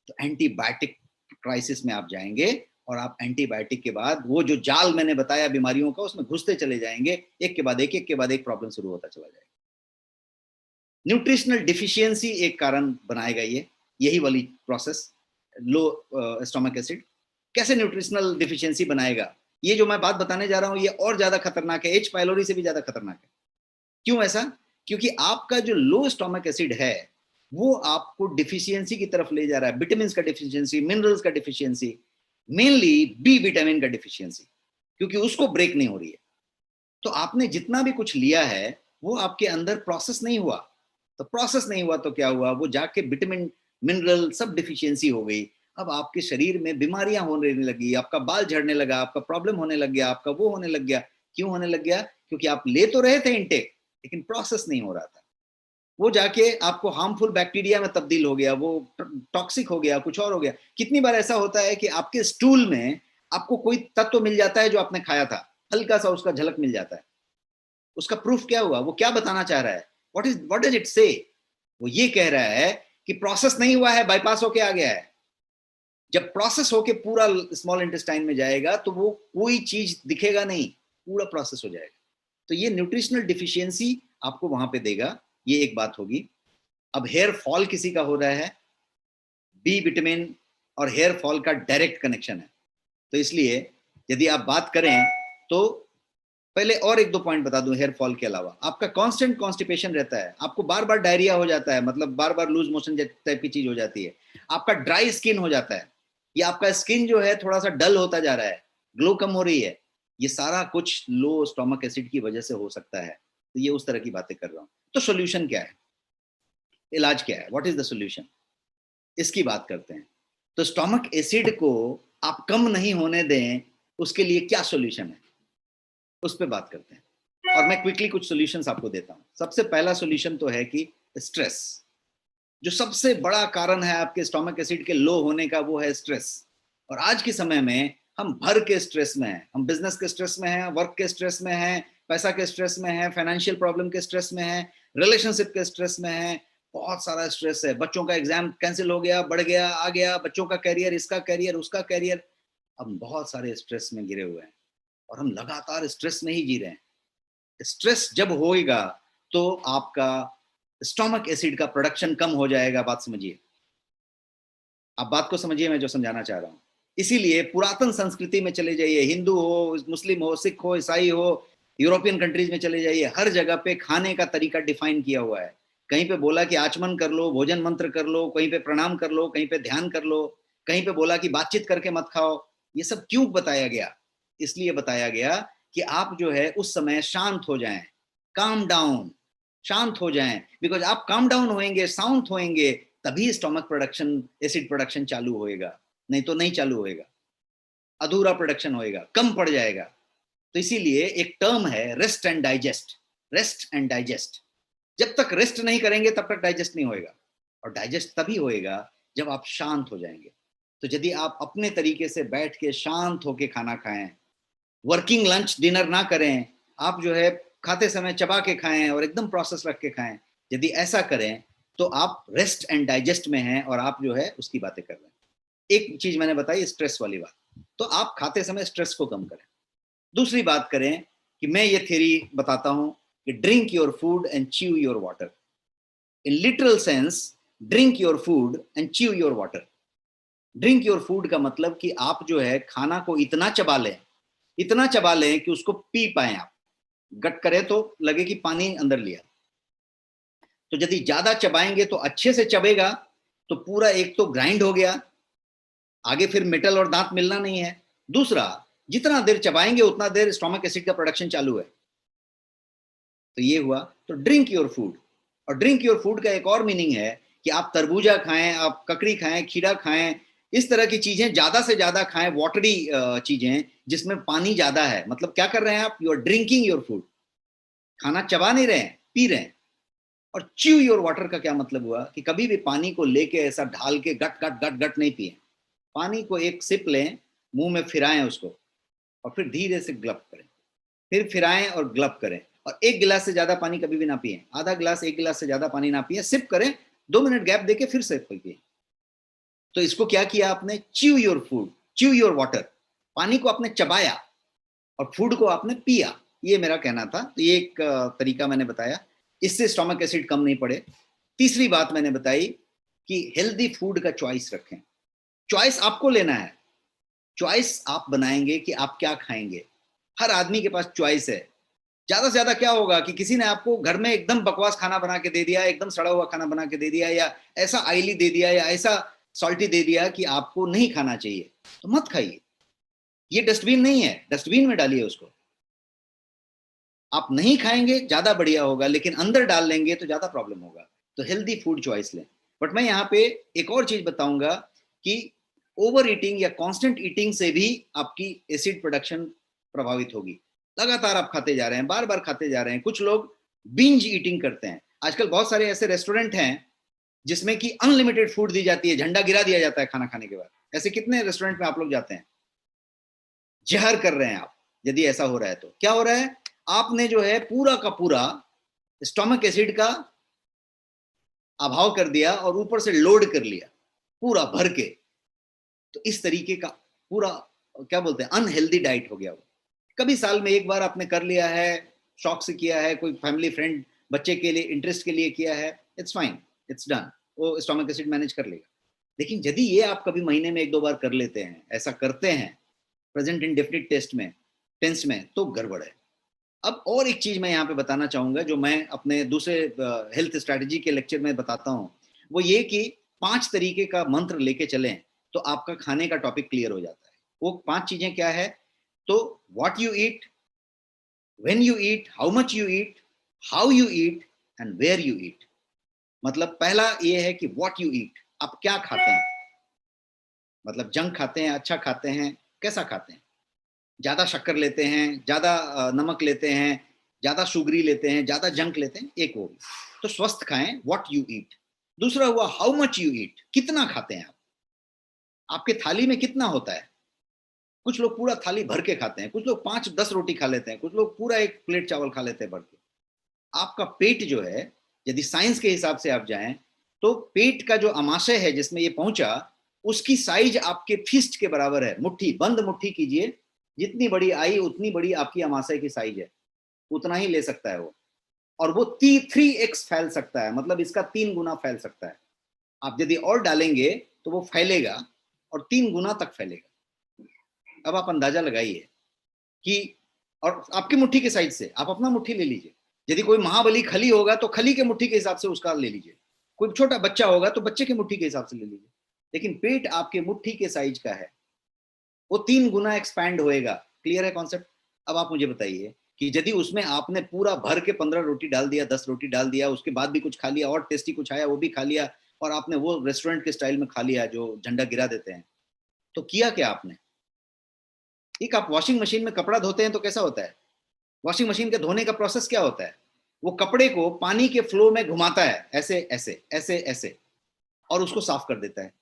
तो एंटीबायोटिक क्राइसिस में आप जाएंगे, और आप एंटीबायोटिक के बाद वो जो जाल मैंने बताया बीमारियों का, उसमें घुसते चले जाएंगे, एक के बाद एक के बाद एक प्रॉब्लम शुरू होता चला जाएगा। न्यूट्रिशनल डिफिशियंसी एक कारण बनाएगा ये, यही वाली प्रोसेस, लो स्टोमक एसिड। कैसे न्यूट्रिशनल डिफिशियंसी बनाएगा? ये जो मैं बात बताने जा रहा हूँ ये और ज्यादा खतरनाक है, एच पाइलोरी से भी ज्यादा खतरनाक है। क्यों ऐसा? क्योंकि आपका जो लो स्टोमक एसिड है वो आपको डिफिशियंसी की तरफ ले जा रहा है, विटामिन का डिफिशियंसी, मिनरल्स का डिफिशियंसी, मेनली बी विटामिन का डिफिशियंसी, क्योंकि उसको ब्रेक नहीं हो रही है। तो आपने जितना भी कुछ लिया है वो आपके अंदर प्रोसेस नहीं हुआ, तो प्रोसेस नहीं हुआ तो क्या हुआ, वो जाके विटामिन मिनरल सब डिफिशियंसी हो गई। अब आपके शरीर में बीमारियां होने लगी, आपका बाल झड़ने लगा, आपका प्रॉब्लम होने लग गया, आपका वो होने लग गया। क्यों होने लग गया? क्योंकि आप ले तो रहे थे इनटेक, लेकिन प्रोसेस नहीं हो रहा था। वो जाके आपको हार्मफुल बैक्टीरिया में तब्दील हो गया, वो टॉक्सिक हो गया, कुछ और हो गया। कितनी बार ऐसा होता है कि आपके स्टूल में आपको कोई तत्व मिल जाता है जो आपने खाया था, हल्का सा उसका झलक मिल जाता है, उसका प्रूफ क्या हुआ, वो क्या बताना चाह रहा है, व्हाट डज इट से? वो ये कह रहा है कि प्रोसेस नहीं हुआ है, बाईपास होके आ गया है। जब प्रोसेस होके पूरा स्मॉल इंटेस्टाइन में जाएगा तो वो कोई चीज दिखेगा नहीं, पूरा प्रोसेस हो जाएगा। तो ये न्यूट्रिशनल डिफिशियंसी आपको वहां पे देगा, ये एक बात होगी। अब हेयर फॉल किसी का हो रहा है, बी विटामिन और हेयर फॉल का डायरेक्ट कनेक्शन है, तो इसलिए यदि आप बात करें तो पहले और एक दो पॉइंट बता दूं। हेयर फॉल के अलावा आपका कांस्टेंट कॉन्स्टिपेशन रहता है, आपको बार बार डायरिया हो जाता है, मतलब बार बार लूज मोशन टाइप की चीज हो जाती है, आपका ड्राई स्किन हो जाता है, या आपका स्किन जो है थोड़ा सा डल होता जा रहा है, ग्लो कम हो रही है, ये सारा कुछ लो स्टोमक एसिड की वजह से हो सकता है। तो ये उस तरह की बातें कर रहा हूं। तो सोल्यूशन क्या है, इलाज क्या है, व्हाट इज द सोल्यूशन, इसकी बात करते हैं। तो स्टोमक एसिड को आप कम नहीं होने दें, उसके लिए क्या सोल्यूशन है, उस पर बात करते हैं। और मैं क्विकली कुछ सॉल्यूशंस आपको देता हूं। सबसे पहला सॉल्यूशन तो है कि स्ट्रेस, जो सबसे बड़ा कारण है आपके स्टोमक एसिड के लो होने का, वो है स्ट्रेस। और आज के समय में हम भर के स्ट्रेस में हैं, हम बिजनेस के स्ट्रेस में हैं, वर्क के स्ट्रेस में हैं, पैसा के स्ट्रेस में हैं, फाइनेंशियल प्रॉब्लम के स्ट्रेस में हैं, रिलेशनशिप के स्ट्रेस में हैं, बहुत सारा स्ट्रेस है। बच्चों का एग्जाम कैंसिल हो गया, बढ़ गया, आ गया, बच्चों का कैरियर, इसका कैरियर, उसका कैरियर, हम बहुत सारे स्ट्रेस में गिरे हुए हैं और हम लगातार स्ट्रेस में ही जी रहे हैं। स्ट्रेस जब होएगा तो आपका स्टोमक एसिड का प्रोडक्शन कम हो जाएगा। बात समझिए, आप बात को समझिए, मैं जो समझाना चाह रहा हूं। इसीलिए पुरातन संस्कृति में चले जाइए, हिंदू हो, मुस्लिम हो, सिख हो, ईसाई हो, यूरोपियन कंट्रीज में चले जाइए, हर जगह पे खाने का तरीका डिफाइन किया हुआ है। कहीं पे बोला कि आचमन कर लो, भोजन मंत्र कर लो, कहीं पे प्रणाम कर लो, कहीं पे ध्यान कर लो, कहीं पे बोला कि बातचीत करके मत खाओ। ये सब क्यों बताया गया? इसलिए बताया गया कि आप जो है उस समय शांत हो जाएं, काम डाउन, शांत हो जाएं। बिकॉज आप काम डाउन होएंगे, शांत होएंगे, तभी स्टोमक प्रोडक्शन, एसिड प्रोडक्शन चालू होएगा, नहीं तो नहीं चालू होएगा, अधूरा प्रोडक्शन होएगा, कम पड़ जाएगा। तो इसीलिए एक टर्म है rest and digest, rest and digest. जब तक रेस्ट नहीं करेंगे तब तक डाइजेस्ट नहीं होएगा, और डाइजेस्ट तभी होएगा जब आप शांत हो जाएंगे। तो यदि आप अपने तरीके से बैठ के शांत होके खाना खाएं, वर्किंग लंच डिनर ना करें, आप जो है खाते समय चबा के खाएं और एकदम प्रोसेस रख के खाएं, यदि ऐसा करें तो आप रेस्ट एंड डाइजेस्ट में हैं और आप जो है उसकी बातें कर रहे हैं। एक चीज मैंने बताई स्ट्रेस वाली बात, तो आप खाते समय स्ट्रेस को कम करें। दूसरी बात करें कि मैं ये थ्योरी बताता हूं कि drink your food and chew your water. In literal sense, drink your food and chew your water. Drink your food का मतलब कि आप जो है खाना को इतना चबा लें कि उसको पी पाए आप, गट करे तो लगे कि पानी अंदर लिया। तो यदि ज्यादा चबाएंगे तो अच्छे से चबेगा तो पूरा एक तो ग्राइंड हो गया, आगे फिर मेटल और दांत मिलना नहीं है। दूसरा, जितना देर चबाएंगे उतना देर स्टोमक एसिड का प्रोडक्शन चालू है। तो ये हुआ। तो ड्रिंक योर फूड, और ड्रिंक योर फूड का एक और मीनिंग है कि आप तरबूजा खाएं, आप ककड़ी खाएं, खीरा खाएं, इस तरह की चीजें ज्यादा से ज्यादा खाएं, वाटरी चीजें जिसमें पानी ज्यादा है। मतलब क्या कर रहे हैं आप? You are drinking your food, खाना चबा नहीं रहे हैं, पी रहे हैं। और च्यू योर वाटर का क्या मतलब हुआ कि कभी भी पानी को लेके ऐसा ढाल के गट गट गट गट नहीं पिए। पानी को एक सिप लें, मुंह में फिराएं उसको, और फिर धीरे से ग्लप करें, फिर फिराएं और ग्लप करें। और एक गिलास से ज्यादा पानी कभी भी ना पिए, आधा गिलास, एक गिलास से ज्यादा पानी ना पिए, सिप करें, 2 मिनट गैप देके फिर सिप पिए। तो इसको क्या किया आपने? Chew your food, chew your water. पानी को आपने चबाया और फूड को आपने पिया। ये मेरा कहना था। तो ये एक तरीका मैंने बताया, इससे स्टोमक एसिड कम नहीं पड़े। तीसरी बात मैंने बताई कि हेल्दी फूड का चॉइस रखें। चॉइस आपको लेना है, चॉइस आप बनाएंगे कि आप क्या खाएंगे। हर आदमी के पास चॉइस है। ज्यादा से ज्यादा क्या होगा कि किसी ने आपको घर में एकदम बकवास खाना बना के दे दिया, एकदम सड़ा हुआ खाना बना के दे दिया, या ऐसा ऑयली दे दिया, या ऐसा सॉल्टी दे दिया कि आपको नहीं खाना चाहिए, तो मत खाइए। ये डस्टबिन नहीं है, डस्टबिन में डालिए उसको। आप नहीं खाएंगे ज्यादा बढ़िया होगा, लेकिन अंदर डाल लेंगे तो ज्यादा प्रॉब्लम होगा। तो हेल्दी फूड चॉइस लें। बट मैं यहाँ पे एक और चीज बताऊंगा कि ओवर ईटिंग या कांस्टेंट ईटिंग से भी आपकी एसिड प्रोडक्शन प्रभावित होगी। लगातार आप खाते जा रहे हैं, बार बार खाते जा रहे हैं। कुछ लोग बिंज ईटिंग करते हैं। आजकल बहुत सारे ऐसे रेस्टोरेंट हैं जिसमें कि अनलिमिटेड फूड दी जाती है, झंडा गिरा दिया जाता है खाना खाने के बाद। ऐसे कितने रेस्टोरेंट में आप लोग जाते हैं? जहर कर रहे हैं आप। यदि ऐसा हो रहा है तो क्या हो रहा है? आपने जो है पूरा का पूरा स्टोमक एसिड का अभाव कर दिया और ऊपर से लोड कर लिया पूरा भर के। तो इस तरीके का पूरा क्या बोलते हैं, अनहेल्दी डाइट हो गया वो। कभी साल में एक बार आपने कर लिया है, शौक से किया है, कोई फैमिली फ्रेंड बच्चे के लिए इंटरेस्ट के लिए किया है, इट्स फाइन, इट्स डन, वो स्टोमक एसिड मैनेज कर लेगा। लेकिन यदि ये आप कभी महीने में 1-2 बार कर लेते हैं, ऐसा करते हैं प्रेजेंट इंडेफिनिट टेंस में, तो गड़बड़ है। अब और एक चीज मैं यहाँ पे बताना चाहूंगा जो मैं अपने दूसरे हेल्थ स्ट्रैटेजी के लेक्चर में बताता हूँ, वो ये कि 5 तरीके का मंत्र लेके चलें तो आपका खाने का टॉपिक क्लियर हो जाता है। वो 5 चीजें क्या है? तो what you eat, when you eat, how much you eat, how you eat and where you eat. मतलब पहला ये है कि व्हाट यू ईट, आप क्या खाते हैं। मतलब जंक खाते हैं, अच्छा खाते हैं, कैसा खाते हैं? ज्यादा शक्कर लेते हैं, ज्यादा नमक लेते हैं, ज्यादा शुगरी लेते हैं, ज्यादा जंक लेते हैं, एक वो भी। तो स्वस्थ खाएं, व्हाट यू ईट। दूसरा हुआ हाउ मच यू ईट, कितना खाते हैं आप, आपके थाली में कितना होता है। कुछ लोग पूरा थाली भर के खाते हैं, कुछ लोग 5-10 रोटी खा लेते हैं, कुछ लोग पूरा एक प्लेट चावल खा लेते हैं भर के। आपका पेट जो है, यदि साइंस के हिसाब से आप जाएं तो पेट का जो अमाशय है जिसमें ये पहुंचा, उसकी साइज आपके फिस्ट के बराबर है। मुट्ठी, बंद मुट्ठी कीजिए, जितनी बड़ी आई उतनी बड़ी आपकी अमाशय की साइज है, उतना ही ले सकता है वो। और वो 3x फैल सकता है, मतलब इसका 3 गुना फैल सकता है। आप यदि और डालेंगे तो वो फैलेगा और 3 गुना तक फैलेगा। अब आप अंदाजा लगाइए कि, और आपकी मुट्ठी के साइज से आप अपना मुट्ठी ले लीजिए। यदि कोई महाबली खली होगा तो खली के मुट्ठी के हिसाब से उसका ले लीजिए, कोई छोटा बच्चा होगा तो बच्चे के मुट्ठी के हिसाब से ले लीजिए। लेकिन पेट आपके मुट्ठी के साइज का है, वो 3 गुना एक्सपैंड होएगा। क्लियर है कॉन्सेप्ट? अब आप मुझे बताइए कि यदि उसमें आपने पूरा भर के 15 रोटी डाल दिया, 10 रोटी डाल दिया, उसके बाद भी कुछ खा लिया और टेस्टी कुछ आया वो भी खा लिया, और आपने वो रेस्टोरेंट के स्टाइल में खा लिया जो झंडा गिरा देते हैं, तो किया क्या आपने? एक आप वॉशिंग मशीन में कपड़ा धोते हैं तो कैसा होता है? वॉशिंग मशीन के धोने का प्रोसेस क्या होता है? वो कपड़े को पानी के फ्लो में घुमाता है, ऐसे ऐसे ऐसे ऐसे, और उसको साफ कर देता है।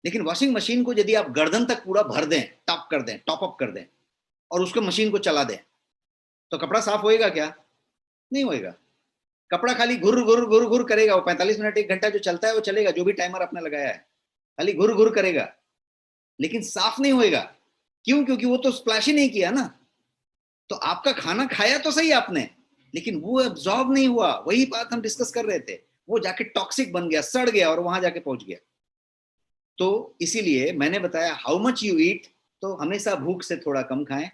लेकिन वॉशिंग मशीन को यदि आप गर्दन तक पूरा भर दें, टॉप कर दें, टॉप अप कर दें, और उसको मशीन को चला दें, तो कपड़ा साफ होएगा क्या? नहीं होएगा। कपड़ा खाली घुर घुर घुर घुर करेगा। वो 45 मिनट 1 घंटा जो चलता है वो चलेगा, जो भी टाइमर आपने लगाया है, खाली घुर घुर करेगा, लेकिन साफ नहीं होएगा। क्यों? क्योंकि वो तो स्प्लैश ही नहीं किया ना। तो आपका खाना खाया तो सही आपने, लेकिन वो एब्जॉर्ब नहीं हुआ। वही बात हम डिस्कस कर रहे थे, वो जाके टॉक्सिक बन गया, सड़ गया और वहां जाके पहुंच गया। तो इसीलिए मैंने बताया हाउ मच यू ईट, तो हमेशा भूख से थोड़ा कम खाएं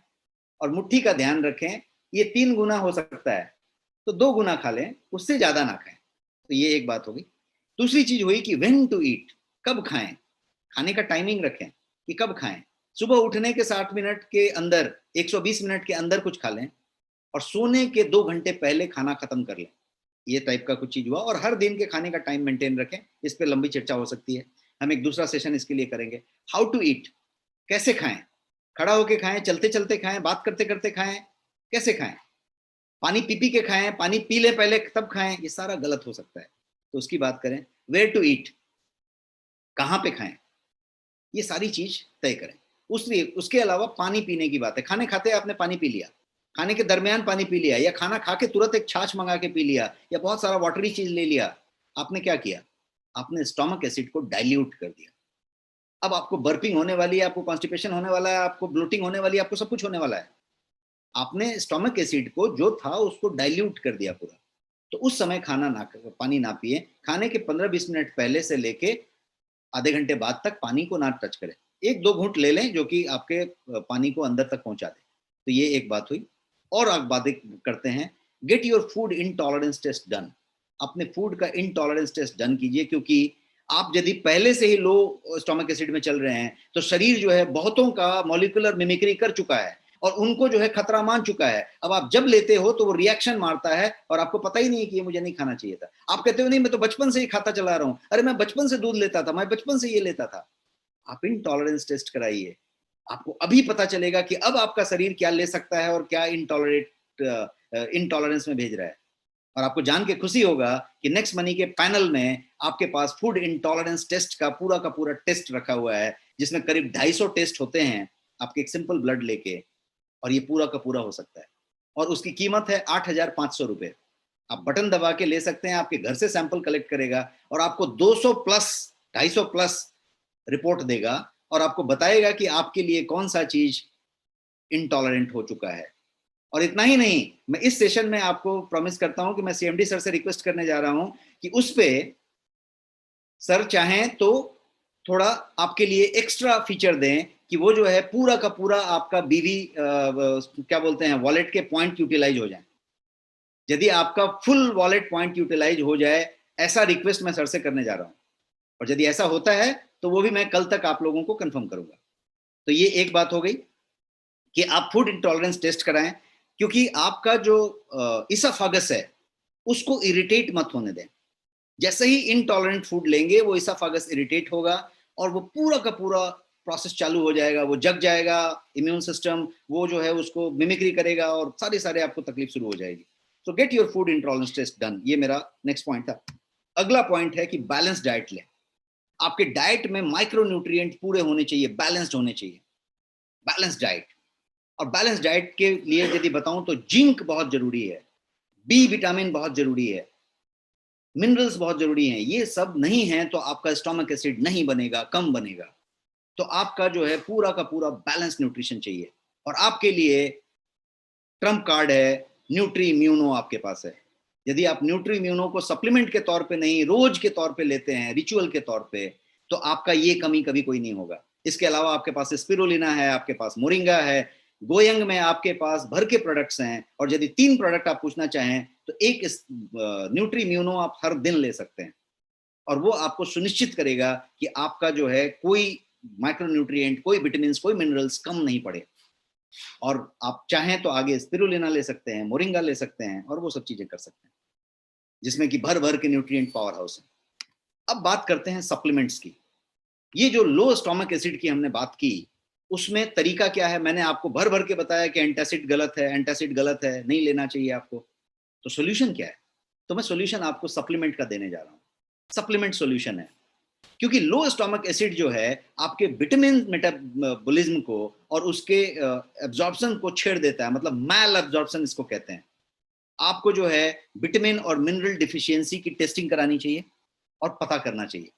और मुट्ठी का ध्यान रखें। ये 3 गुना हो सकता है तो 2 गुना खा लें, उससे ज्यादा ना खाएं। तो ये एक बात होगी। दूसरी चीज हुई कि व्हेन टू ईट, कब खाएं। खाने का टाइमिंग रखें कि कब खाएं। सुबह उठने के 60 मिनट के अंदर, 120 मिनट के अंदर कुछ खा लें और सोने के 2 घंटे पहले खाना खत्म कर लें। ये टाइप का कुछ चीज हुआ। और हर दिन के खाने का टाइम मेंटेन रखें। इस पे लंबी चर्चा हो सकती है, हम एक दूसरा सेशन इसके लिए करेंगे। हाउ टू ईट, कैसे खाएं, खड़ा होके खाएं, चलते चलते खाएं, बात करते करते खाएं, कैसे खाएं, पानी पी पी के खाएं, पानी पी ले पहले तब खाएं, ये सारा गलत हो सकता है। तो उसकी बात करें। वेयर टू ईट, कहाँ पे खाएं, ये सारी चीज तय करें। उसके अलावा पानी पीने की बात है। खाने खाते आपने पानी पी लिया, खाने के दरमियान पानी पी लिया, या खाना खा के तुरंत एक छाछ मंगा के पी लिया, या बहुत सारा वाटरी चीज ले लिया, आपने क्या किया, आपने स्टोमक एसिड को डाइल्यूट कर दिया। अब आपको बर्पिंग होने वाली है, आपको कॉन्स्टिपेशन होने वाला है, आपको ब्लोटिंग होने वाली है, आपको सब कुछ होने वाला है। आपने स्टोमक एसिड को जो था उसको डाइल्यूट कर दिया पूरा। तो उस समय खाना ना, पानी ना पिए। खाने के 15-20 मिनट पहले से लेके आधे घंटे बाद तक पानी को ना टच करें। 1-2 घूंट ले लें जो कि आपके पानी को अंदर तक पहुंचा दे। तो ये एक बात हुई। और आप बातें करते हैं, get your food intolerance test done. अपने फूड का इनटॉलरेंस टेस्ट डन कीजिए, क्योंकि आप यदि पहले से ही लो स्टोमक एसिड में चल रहे हैं तो शरीर जो है बहुतों का मॉलिक्यूलर मिमिक्री कर चुका है और उनको जो है खतरा मान चुका है। अब आप जब लेते हो तो वो रिएक्शन मारता है और आपको पता ही नहीं कि ये मुझे नहीं खाना चाहिए था। आप कहते हो नहीं मैं तो बचपन से ही खाता चला रहा हूं, अरे मैं बचपन से दूध लेता था, मैं बचपन से ये लेता था। आप इनटॉलरेंस टेस्ट कराइए, आपको अभी पता चलेगा कि अब आपका शरीर क्या ले सकता है और क्या इनटॉलरेंस में भेज रहा है। और आपको जान के खुशी होगा कि नेक्स्ट मनी के पैनल में आपके पास फूड इंटॉलरेंस टेस्ट का पूरा टेस्ट रखा हुआ है, जिसमें करीब 250 टेस्ट होते हैं आपके एक सिंपल ब्लड लेके, और ये पूरा का पूरा हो सकता है। और उसकी कीमत है 8,500 रुपए। आप बटन दबा के ले सकते हैं, आपके घर से सैंपल कलेक्ट करेगा और आपको 200 प्लस 250 प्लस रिपोर्ट देगा और आपको बताएगा कि आपके लिए कौन सा चीज इनटॉलरेंट हो चुका है। और इतना ही नहीं, मैं इस सेशन में आपको प्रॉमिस करता हूं कि मैं सीएमडी सर से रिक्वेस्ट करने जा रहा हूं कि उस पे सर चाहें तो थोड़ा आपके लिए एक्स्ट्रा फीचर दें कि वो जो है पूरा का पूरा आपका बीवी क्या बोलते हैं वॉलेट के पॉइंट यूटिलाइज हो जाए। यदि आपका फुल वॉलेट पॉइंट यूटिलाइज हो जाए, ऐसा रिक्वेस्ट मैं सर से करने जा रहा हूं। और यदि ऐसा होता है तो वो भी मैं कल तक आप लोगों को कंफर्म करूंगा। तो ये एक बात हो गई कि आप फूड इंटॉलरेंस टेस्ट कराएं, क्योंकि आपका जो इसोफेगस है उसको इरिटेट मत होने दें। जैसे ही इनटॉलरेंट फूड लेंगे वो इसोफेगस इरिटेट होगा और वो पूरा का पूरा प्रोसेस चालू हो जाएगा, वो जग जाएगा, इम्यून सिस्टम वो जो है उसको मिमिक्री करेगा और सारे सारे आपको तकलीफ शुरू हो जाएगी। So get your food intolerance test done, ये मेरा नेक्स्ट पॉइंट था। अगला पॉइंट है कि बैलेंस डाइट लें। आपके डाइट में माइक्रो न्यूट्रिएंट पूरे होने चाहिए, बैलेंस्ड होने चाहिए। बैलेंस डाइट, और बैलेंस डाइट के लिए यदि बताऊं तो जिंक बहुत जरूरी है, बी विटामिन बहुत जरूरी है, मिनरल्स बहुत जरूरी हैं। ये सब नहीं है तो आपका स्टोमक एसिड नहीं बनेगा, कम बनेगा। तो आपका जो है पूरा का पूरा बैलेंस न्यूट्रिशन चाहिए। और आपके लिए ट्रम्प कार्ड है न्यूट्री इम्यूनो, आपके पास है। यदि आप न्यूट्री इम्यूनो को सप्लीमेंट के तौर पे नहीं, रोज के तौर पे लेते हैं, रिचुअल के तौर पे, तो आपका ये कमी कभी कोई नहीं होगा। इसके अलावा आपके पास स्पिरुलिना है, आपके पास मोरिंगा है, गोयंग में आपके पास भर के प्रोडक्ट्स हैं। और यदि 3 प्रोडक्ट आप पूछना चाहें तो एक न्यूट्री इम्यूनो आप हर दिन ले सकते हैं और वो आपको सुनिश्चित करेगा कि आपका जो है कोई माइक्रोन्यूट्रिएंट, कोई विटामिन, कोई मिनरल्स कम नहीं पड़े। और आप चाहें तो आगे स्पिरुलिना ले सकते हैं, मोरिंगा ले सकते हैं और वो सब चीजें कर सकते हैं, जिसमें कि भर भर के न्यूट्रिएंट पावर हाउस है। अब बात करते हैं सप्लीमेंट्स की। ये जो लो स्टोमक एसिड की हमने बात की, उसमें तरीका क्या है? मैंने आपको भर भर के बताया कि एंटासिड गलत है, एंटासिड गलत है, नहीं लेना चाहिए आपको। तो सोल्यूशन क्या है? तो मैं सोल्यूशन आपको सप्लीमेंट का देने जा रहा हूं। सप्लीमेंट सोल्यूशन है, क्योंकि लो स्टोमक एसिड जो है आपके विटामिन मेटाबॉलिज्म को और उसके एब्जॉर्प्शन को छेड़ देता है, मतलब मैल एब्जॉर्प्शन इसको कहते हैं। आपको जो है विटामिन और मिनरल डिफिशियंसी की टेस्टिंग करानी चाहिए और पता करना चाहिए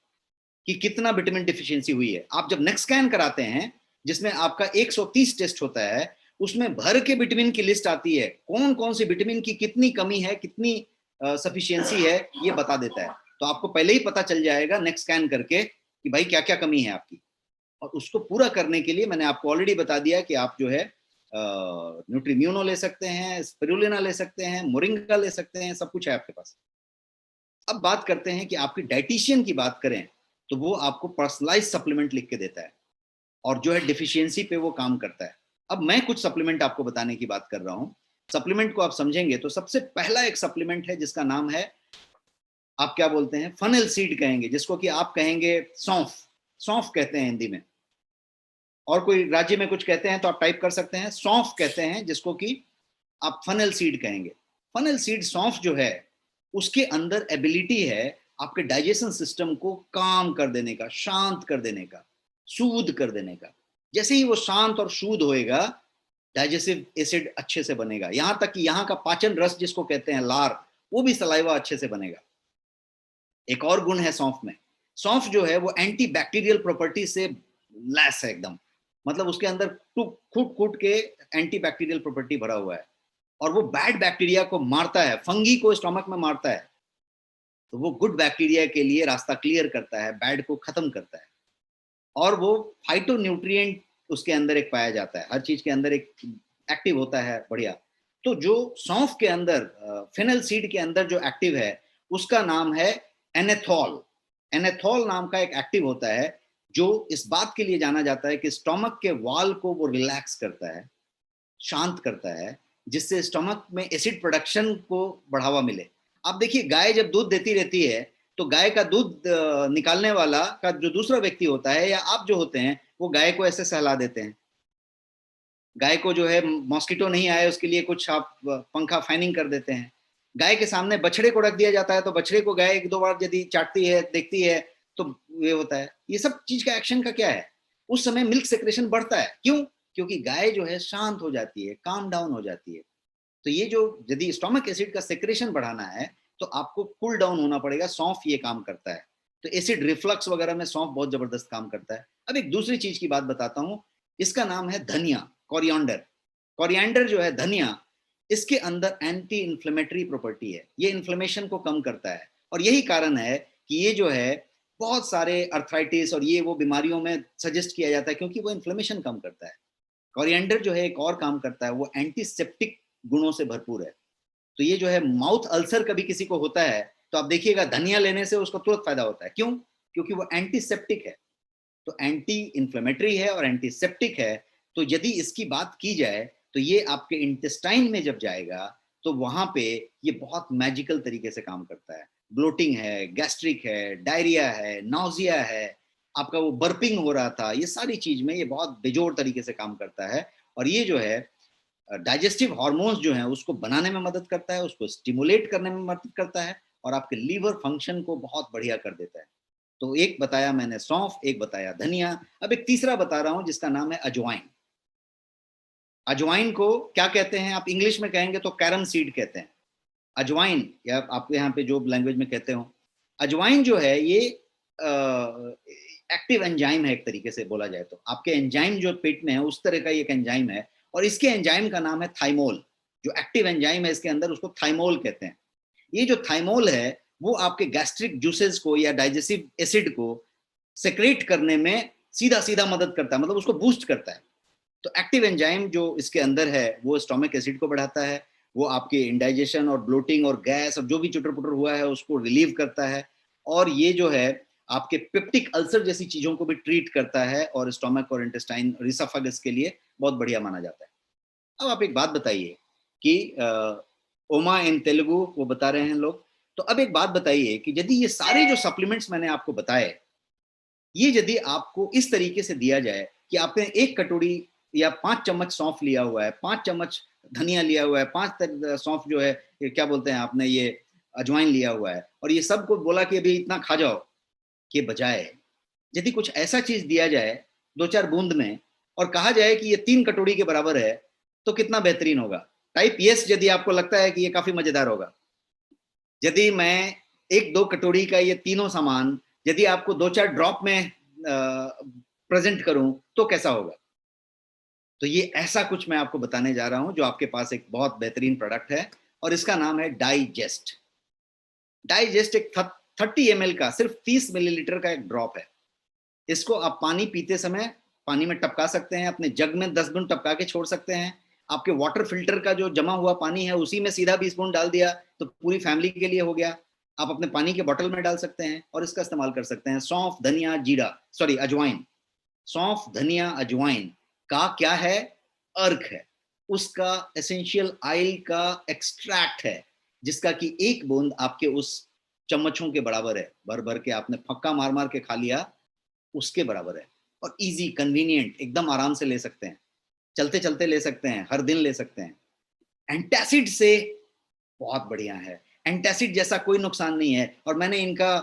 कि कितना विटामिन डिफिशियंसी हुई है। आप जब नेक्स्ट स्कैन कराते हैं जिसमें आपका 130 टेस्ट होता है, उसमें भर के विटामिन की लिस्ट आती है, कौन कौन सी विटामिन की कितनी कमी है, कितनी सफिशिएंसी है, ये बता देता है। तो आपको पहले ही पता चल जाएगा नेक्स्ट स्कैन करके कि भाई क्या क्या कमी है आपकी। और उसको पूरा करने के लिए मैंने आपको ऑलरेडी बता दिया कि आप जो है न्यूट्रीम्यूनो ले सकते हैं, स्पिरुलिना ले सकते हैं, मोरिंगा ले सकते हैं, सब कुछ है आपके पास। अब बात करते हैं कि आपकी डाइटिशियन की बात करें तो वो आपको पर्सनलाइज सप्लीमेंट लिख के देता है और जो है डिफिशियंसी पे वो काम करता है। अब मैं कुछ सप्लीमेंट आपको बताने की बात कर रहा हूं। सप्लीमेंट को आप समझेंगे तो सबसे पहला एक सप्लीमेंट है जिसका नाम है, आप क्या बोलते हैं, फनेल सीड कहेंगे, जिसको कि आप कहेंगे सौंफ, सौंफ कहते हैं हिंदी में, और कोई राज्य में कुछ कहते हैं तो आप टाइप कर सकते हैं, सौंफ कहते हैं जिसको कि आप फनेल सीड कहेंगे। फनेल सीड सौंफ जो है उसके अंदर एबिलिटी है आपके डाइजेशन सिस्टम को काम कर देने का, शांत कर देने का, सूद कर देने का। जैसे ही वो शांत और शुद्ध होएगा, डाइजेस्टिव एसिड अच्छे से बनेगा, यहां तक कि यहाँ का पाचन रस जिसको कहते हैं लार, वो भी सलाइवा अच्छे से बनेगा। एक और गुण है सौंफ में, सौंफ जो है वो एंटी बैक्टीरियल प्रॉपर्टी से लैस है एकदम, मतलब उसके अंदर कूट कूट के एंटी बैक्टीरियल प्रॉपर्टी भरा हुआ है और वो बैड बैक्टीरिया को मारता है, फंगी को स्टमक में मारता है, तो वो गुड बैक्टीरिया के लिए रास्ता क्लियर करता है, बैड को खत्म करता है। और वो फाइटोन्यूट्रिएंट उसके अंदर एक पाया जाता है, हर चीज के अंदर एक एक्टिव होता है, बढ़िया। तो जो सौंफ के अंदर, फेनल सीड के अंदर जो एक्टिव है उसका नाम है एनेथॉल। एनेथॉल नाम का एक एक्टिव होता है जो इस बात के लिए जाना जाता है कि स्टमक के वाल को वो रिलैक्स करता है, शांत करता है, जिससे स्टमक में एसिड प्रोडक्शन को बढ़ावा मिले। आप देखिए गाय जब दूध देती रहती है तो गाय का दूध निकालने वाला का जो दूसरा व्यक्ति होता है या आप जो होते हैं वो गाय को ऐसे सहला देते हैं, गाय को जो है मॉस्किटो नहीं आए उसके लिए कुछ आप पंखा फैनिंग कर देते हैं। गाय के सामने बछड़े को रख दिया जाता है तो बछड़े को गाय एक दो बार यदि चाटती है, देखती है, तो ये होता है। ये सब चीज का एक्शन का क्या है, उस समय मिल्क सेक्रेशन बढ़ता है। क्यों? क्योंकि गाय जो है शांत हो जाती है, काम डाउन हो जाती है। तो ये जो यदि स्टोमक एसिड का सेक्रेशन बढ़ाना है तो आपको कूल डाउन होना पड़ेगा, सौंफ ये काम करता है। तो एसिड रिफ्लक्स वगैरह में सौंफ बहुत जबरदस्त काम करता है। अब एक दूसरी चीज की बात बताता हूं, इसका नाम है धनिया, कोरिएंडर। कोरिएंडर जो है धनिया, इसके अंदर एंटी इंफ्लेमेटरी प्रॉपर्टी है, ये इन्फ्लेमेशन को कम करता है और यही कारण है कि ये जो है बहुत सारे अर्थराइटिस और ये वो बीमारियों में सजेस्ट किया जाता है क्योंकि वो इन्फ्लेमेशन कम करता है। कोरिएंडर जो है एक और काम करता है, वो एंटीसेप्टिक गुणों से भरपूर है। तो ये जो है माउथ अल्सर कभी किसी को होता है तो आप देखिएगा धनिया लेने से उसको तुरंत फायदा होता है। क्यों? क्योंकि वो एंटीसेप्टिक है, तो एंटी इंफ्लेमेटरी है और एंटीसेप्टिक है। तो यदि इसकी बात की जाए तो ये आपके इंटेस्टाइन में जब जाएगा तो वहां पे ये बहुत मैजिकल तरीके से काम करता है। ब्लोटिंग है, गैस्ट्रिक है, डायरिया है, नौजिया है, आपका वो बर्पिंग हो रहा था, ये सारी चीज में ये बहुत बेजोड़ तरीके से काम करता है। और ये जो है डाइजेस्टिव हार्मोन्स जो हैं उसको बनाने में मदद करता है, उसको स्टिमुलेट करने में मदद करता है और आपके लीवर फंक्शन को बहुत बढ़िया कर देता है। तो एक बताया मैंने सौंफ, एक बताया धनिया, अब एक तीसरा बता रहा हूं जिसका नाम है अजवाइन। अजवाइन को क्या कहते हैं, आप इंग्लिश में कहेंगे तो कैरम सीड कहते हैं, अजवाइन या आपके यहाँ पे जो लैंग्वेज में कहते हो। अजवाइन जो है ये एक्टिव एंजाइम है, एक तरीके से बोला जाए तो आपके एंजाइम जो पेट में है उस तरह का एक एंजाइम है और इसके एंजाइम का नाम है थाइमोल। जो एक्टिव एंजाइम है इसके अंदर उसको थाइमोल कहते हैं। ये जो थाइमोल है वो आपके गैस्ट्रिक जूसेस को या डाइजेस्टिव एसिड को सेक्रेट करने में सीधा सीधा मदद करता है, मतलब उसको बूस्ट करता है। तो एक्टिव एंजाइम जो इसके अंदर है वो स्टोमिक एसिड को बढ़ाता है, वो आपके इंडाइजेशन और ब्लोटिंग और गैस और जो भी चुटर पुटर हुआ है उसको रिलीव करता है और ये जो है आपके पेप्टिक अल्सर जैसी चीजों को भी ट्रीट करता है और स्टोमक और इंटेस्टाइन रिसोफेगस के लिए बहुत बढ़िया माना जाता है। अब आप एक बात बताइए कि ओमा इन तेलुगु वो बता रहे हैं लोग, तो अब एक बात बताइए कि यदि ये सारे जो सप्लीमेंट्स मैंने आपको बताए ये यदि आपको इस तरीके से दिया जाए कि आपने एक कटोरी या 5 चम्मच सौंफ लिया हुआ है, 5 चम्मच धनिया लिया हुआ है, 5 सौंफ जो है क्या बोलते हैं आपने ये अजवाइन लिया हुआ है और ये सब को बोला कि अभी इतना खा जाओ, के बजाय यदि कुछ ऐसा चीज दिया जाए 2-4 बूंद में और कहा जाए कि ये 3 कटोरी के बराबर है तो कितना बेहतरीन होगा। टाइप यस यदि आपको लगता है कि ये काफी मजेदार होगा। यदि मैं 1-2 कटोरी का ये तीनों सामान यदि आपको 2-4 ड्रॉप में प्रेजेंट करूं तो कैसा होगा। तो ये ऐसा कुछ मैं आपको बताने जा रहा हूं जो आपके पास एक बहुत बेहतरीन प्रोडक्ट है, और इसका नाम है डाइजेस्ट। डाइजेस्ट एक 30 ml का, सिर्फ 30 मिलीलीटर का एक ड्रॉप है। इसको आप पानी पीते समय पानी में टपका सकते हैं, अपने जग में 10 बूंद टपका के छोड़ सकते हैं। आपके वाटर फिल्टर का जो जमा हुआ पानी है उसी में सीधा 20 बूंद डाल दिया तो पूरी फैमिली के लिए हो गया। आप अपने पानी के बोतल में डाल सकते हैं और इसका इस्तेमाल कर सकते हैं। सौंफ, धनिया, जीरा, सॉरी अजवाइन, सौंफ, धनिया, अजवाइन का क्या है, अर्क है, उसका एसेंशियल ऑयल का एक्सट्रैक्ट है, जिसका कि एक बूंद आपके उस चम्मचों के बराबर है, भर भर के आपने फक्का मार मार के खा लिया उसके बराबर है। और इजी, कन्वीनियंट, एकदम आराम से ले सकते हैं, चलते चलते ले सकते हैं, हर दिन ले सकते हैं। एंटासिड से बहुत बढ़िया है, एंटासिड जैसा कोई नुकसान नहीं है। और मैंने इनका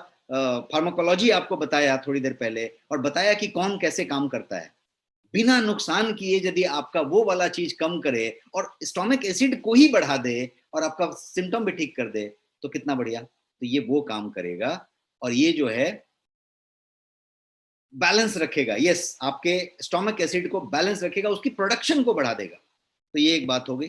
फार्माकोलॉजी आपको बताया थोड़ी देर पहले, और बताया कि कौन कैसे काम करता है। बिना नुकसान किए यदि आपका वो वाला चीज कम करे और स्टोमिक एसिड को ही बढ़ा दे और आपका सिम्टम भी ठीक कर दे तो कितना बढ़िया। तो ये वो काम करेगा, और ये जो है बैलेंस रखेगा, यस, आपके स्टोमिक एसिड को बैलेंस रखेगा, उसकी प्रोडक्शन को बढ़ा देगा। तो ये एक बात हो गई।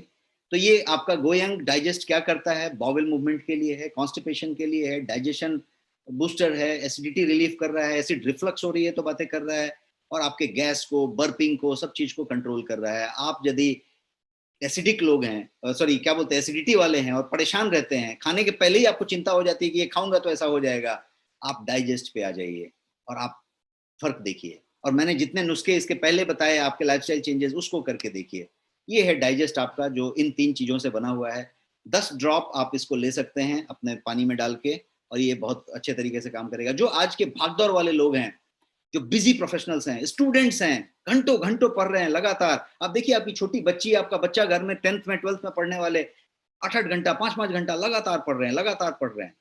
तो ये आपका गोयंग डाइजेस्ट क्या करता है, बाउल मूवमेंट के लिए है, कॉन्स्टिपेशन के लिए है, डाइजेशन बूस्टर है, एसिडिटी रिलीफ कर रहा है, एसिड रिफ्लक्स हो रही है तो बातें कर रहा है, और आपके गैस को, बर्पिंग को, सब चीज को कंट्रोल कर रहा है। आप यदि एसिडिक लोग हैं, सॉरी क्या बोलते हैं, एसिडिटी वाले हैं और परेशान रहते हैं, खाने के पहले ही आपको चिंता हो जाती है कि ये खाऊंगा तो ऐसा हो जाएगा, आप डाइजेस्ट पे आ जाइए और आप फर्क देखिए। और मैंने जितने नुस्खे इसके पहले बताए आपके लाइफस्टाइल चेंजेस, उसको करके देखिए। ये है डाइजेस्ट आपका, जो इन 3 चीजों से बना हुआ है। 10 ड्रॉप आप इसको ले सकते हैं अपने पानी में डाल के, और ये बहुत अच्छे तरीके से काम करेगा। जो आज के भागदौड़ वाले लोग हैं, जो बिजी प्रोफेशनल्स हैं, स्टूडेंट्स हैं, घंटों घंटों पढ़ रहे हैं लगातार। आप देखिए आपकी छोटी बच्ची, आपका बच्चा घर में 10th में 12th में पढ़ने वाले 8-8 घंटा, 5-5 घंटा लगातार पढ़ रहे हैं, लगातार पढ़ रहे हैं।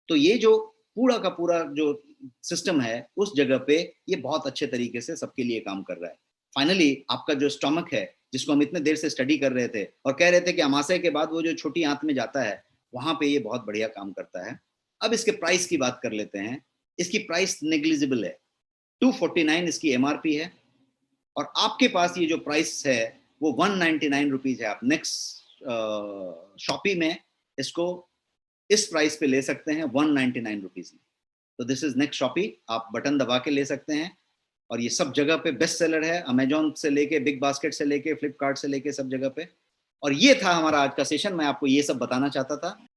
तो ये जो पूरा का पूरा जो सिस्टम है उस जगह पे ये बहुत अच्छे तरीके से सबके लिए काम कर रहा है। फाइनली आपका जो स्टमक है, जिसको हम इतने देर से स्टडी कर रहे थे और कह रहे थे कि अमाशय के बाद वो जो छोटी आंत में जाता है, वहां पे ये बहुत बढ़िया काम करता है। अब इसके प्राइस की बात कर लेते हैं। इसकी प्राइस नेग्लिजिबल है, 249 इसकी एमआरपी है, और आपके पास ये जो प्राइस है वो 199 रुपीज है। आप नेक्स्ट शॉपी में इसको इस प्राइस पे ले सकते हैं, 199 रुपीज में। तो दिस इज नेक्स्ट शॉपी, आप बटन दबा के ले सकते हैं, और ये सब जगह पे बेस्ट सेलर है, अमेजॉन से लेके, बिग बास्केट से लेके, फ्लिपकार्ट से लेके, सब जगह पे। और ये था हमारा आज का सेशन, मैं आपको ये सब बताना चाहता था।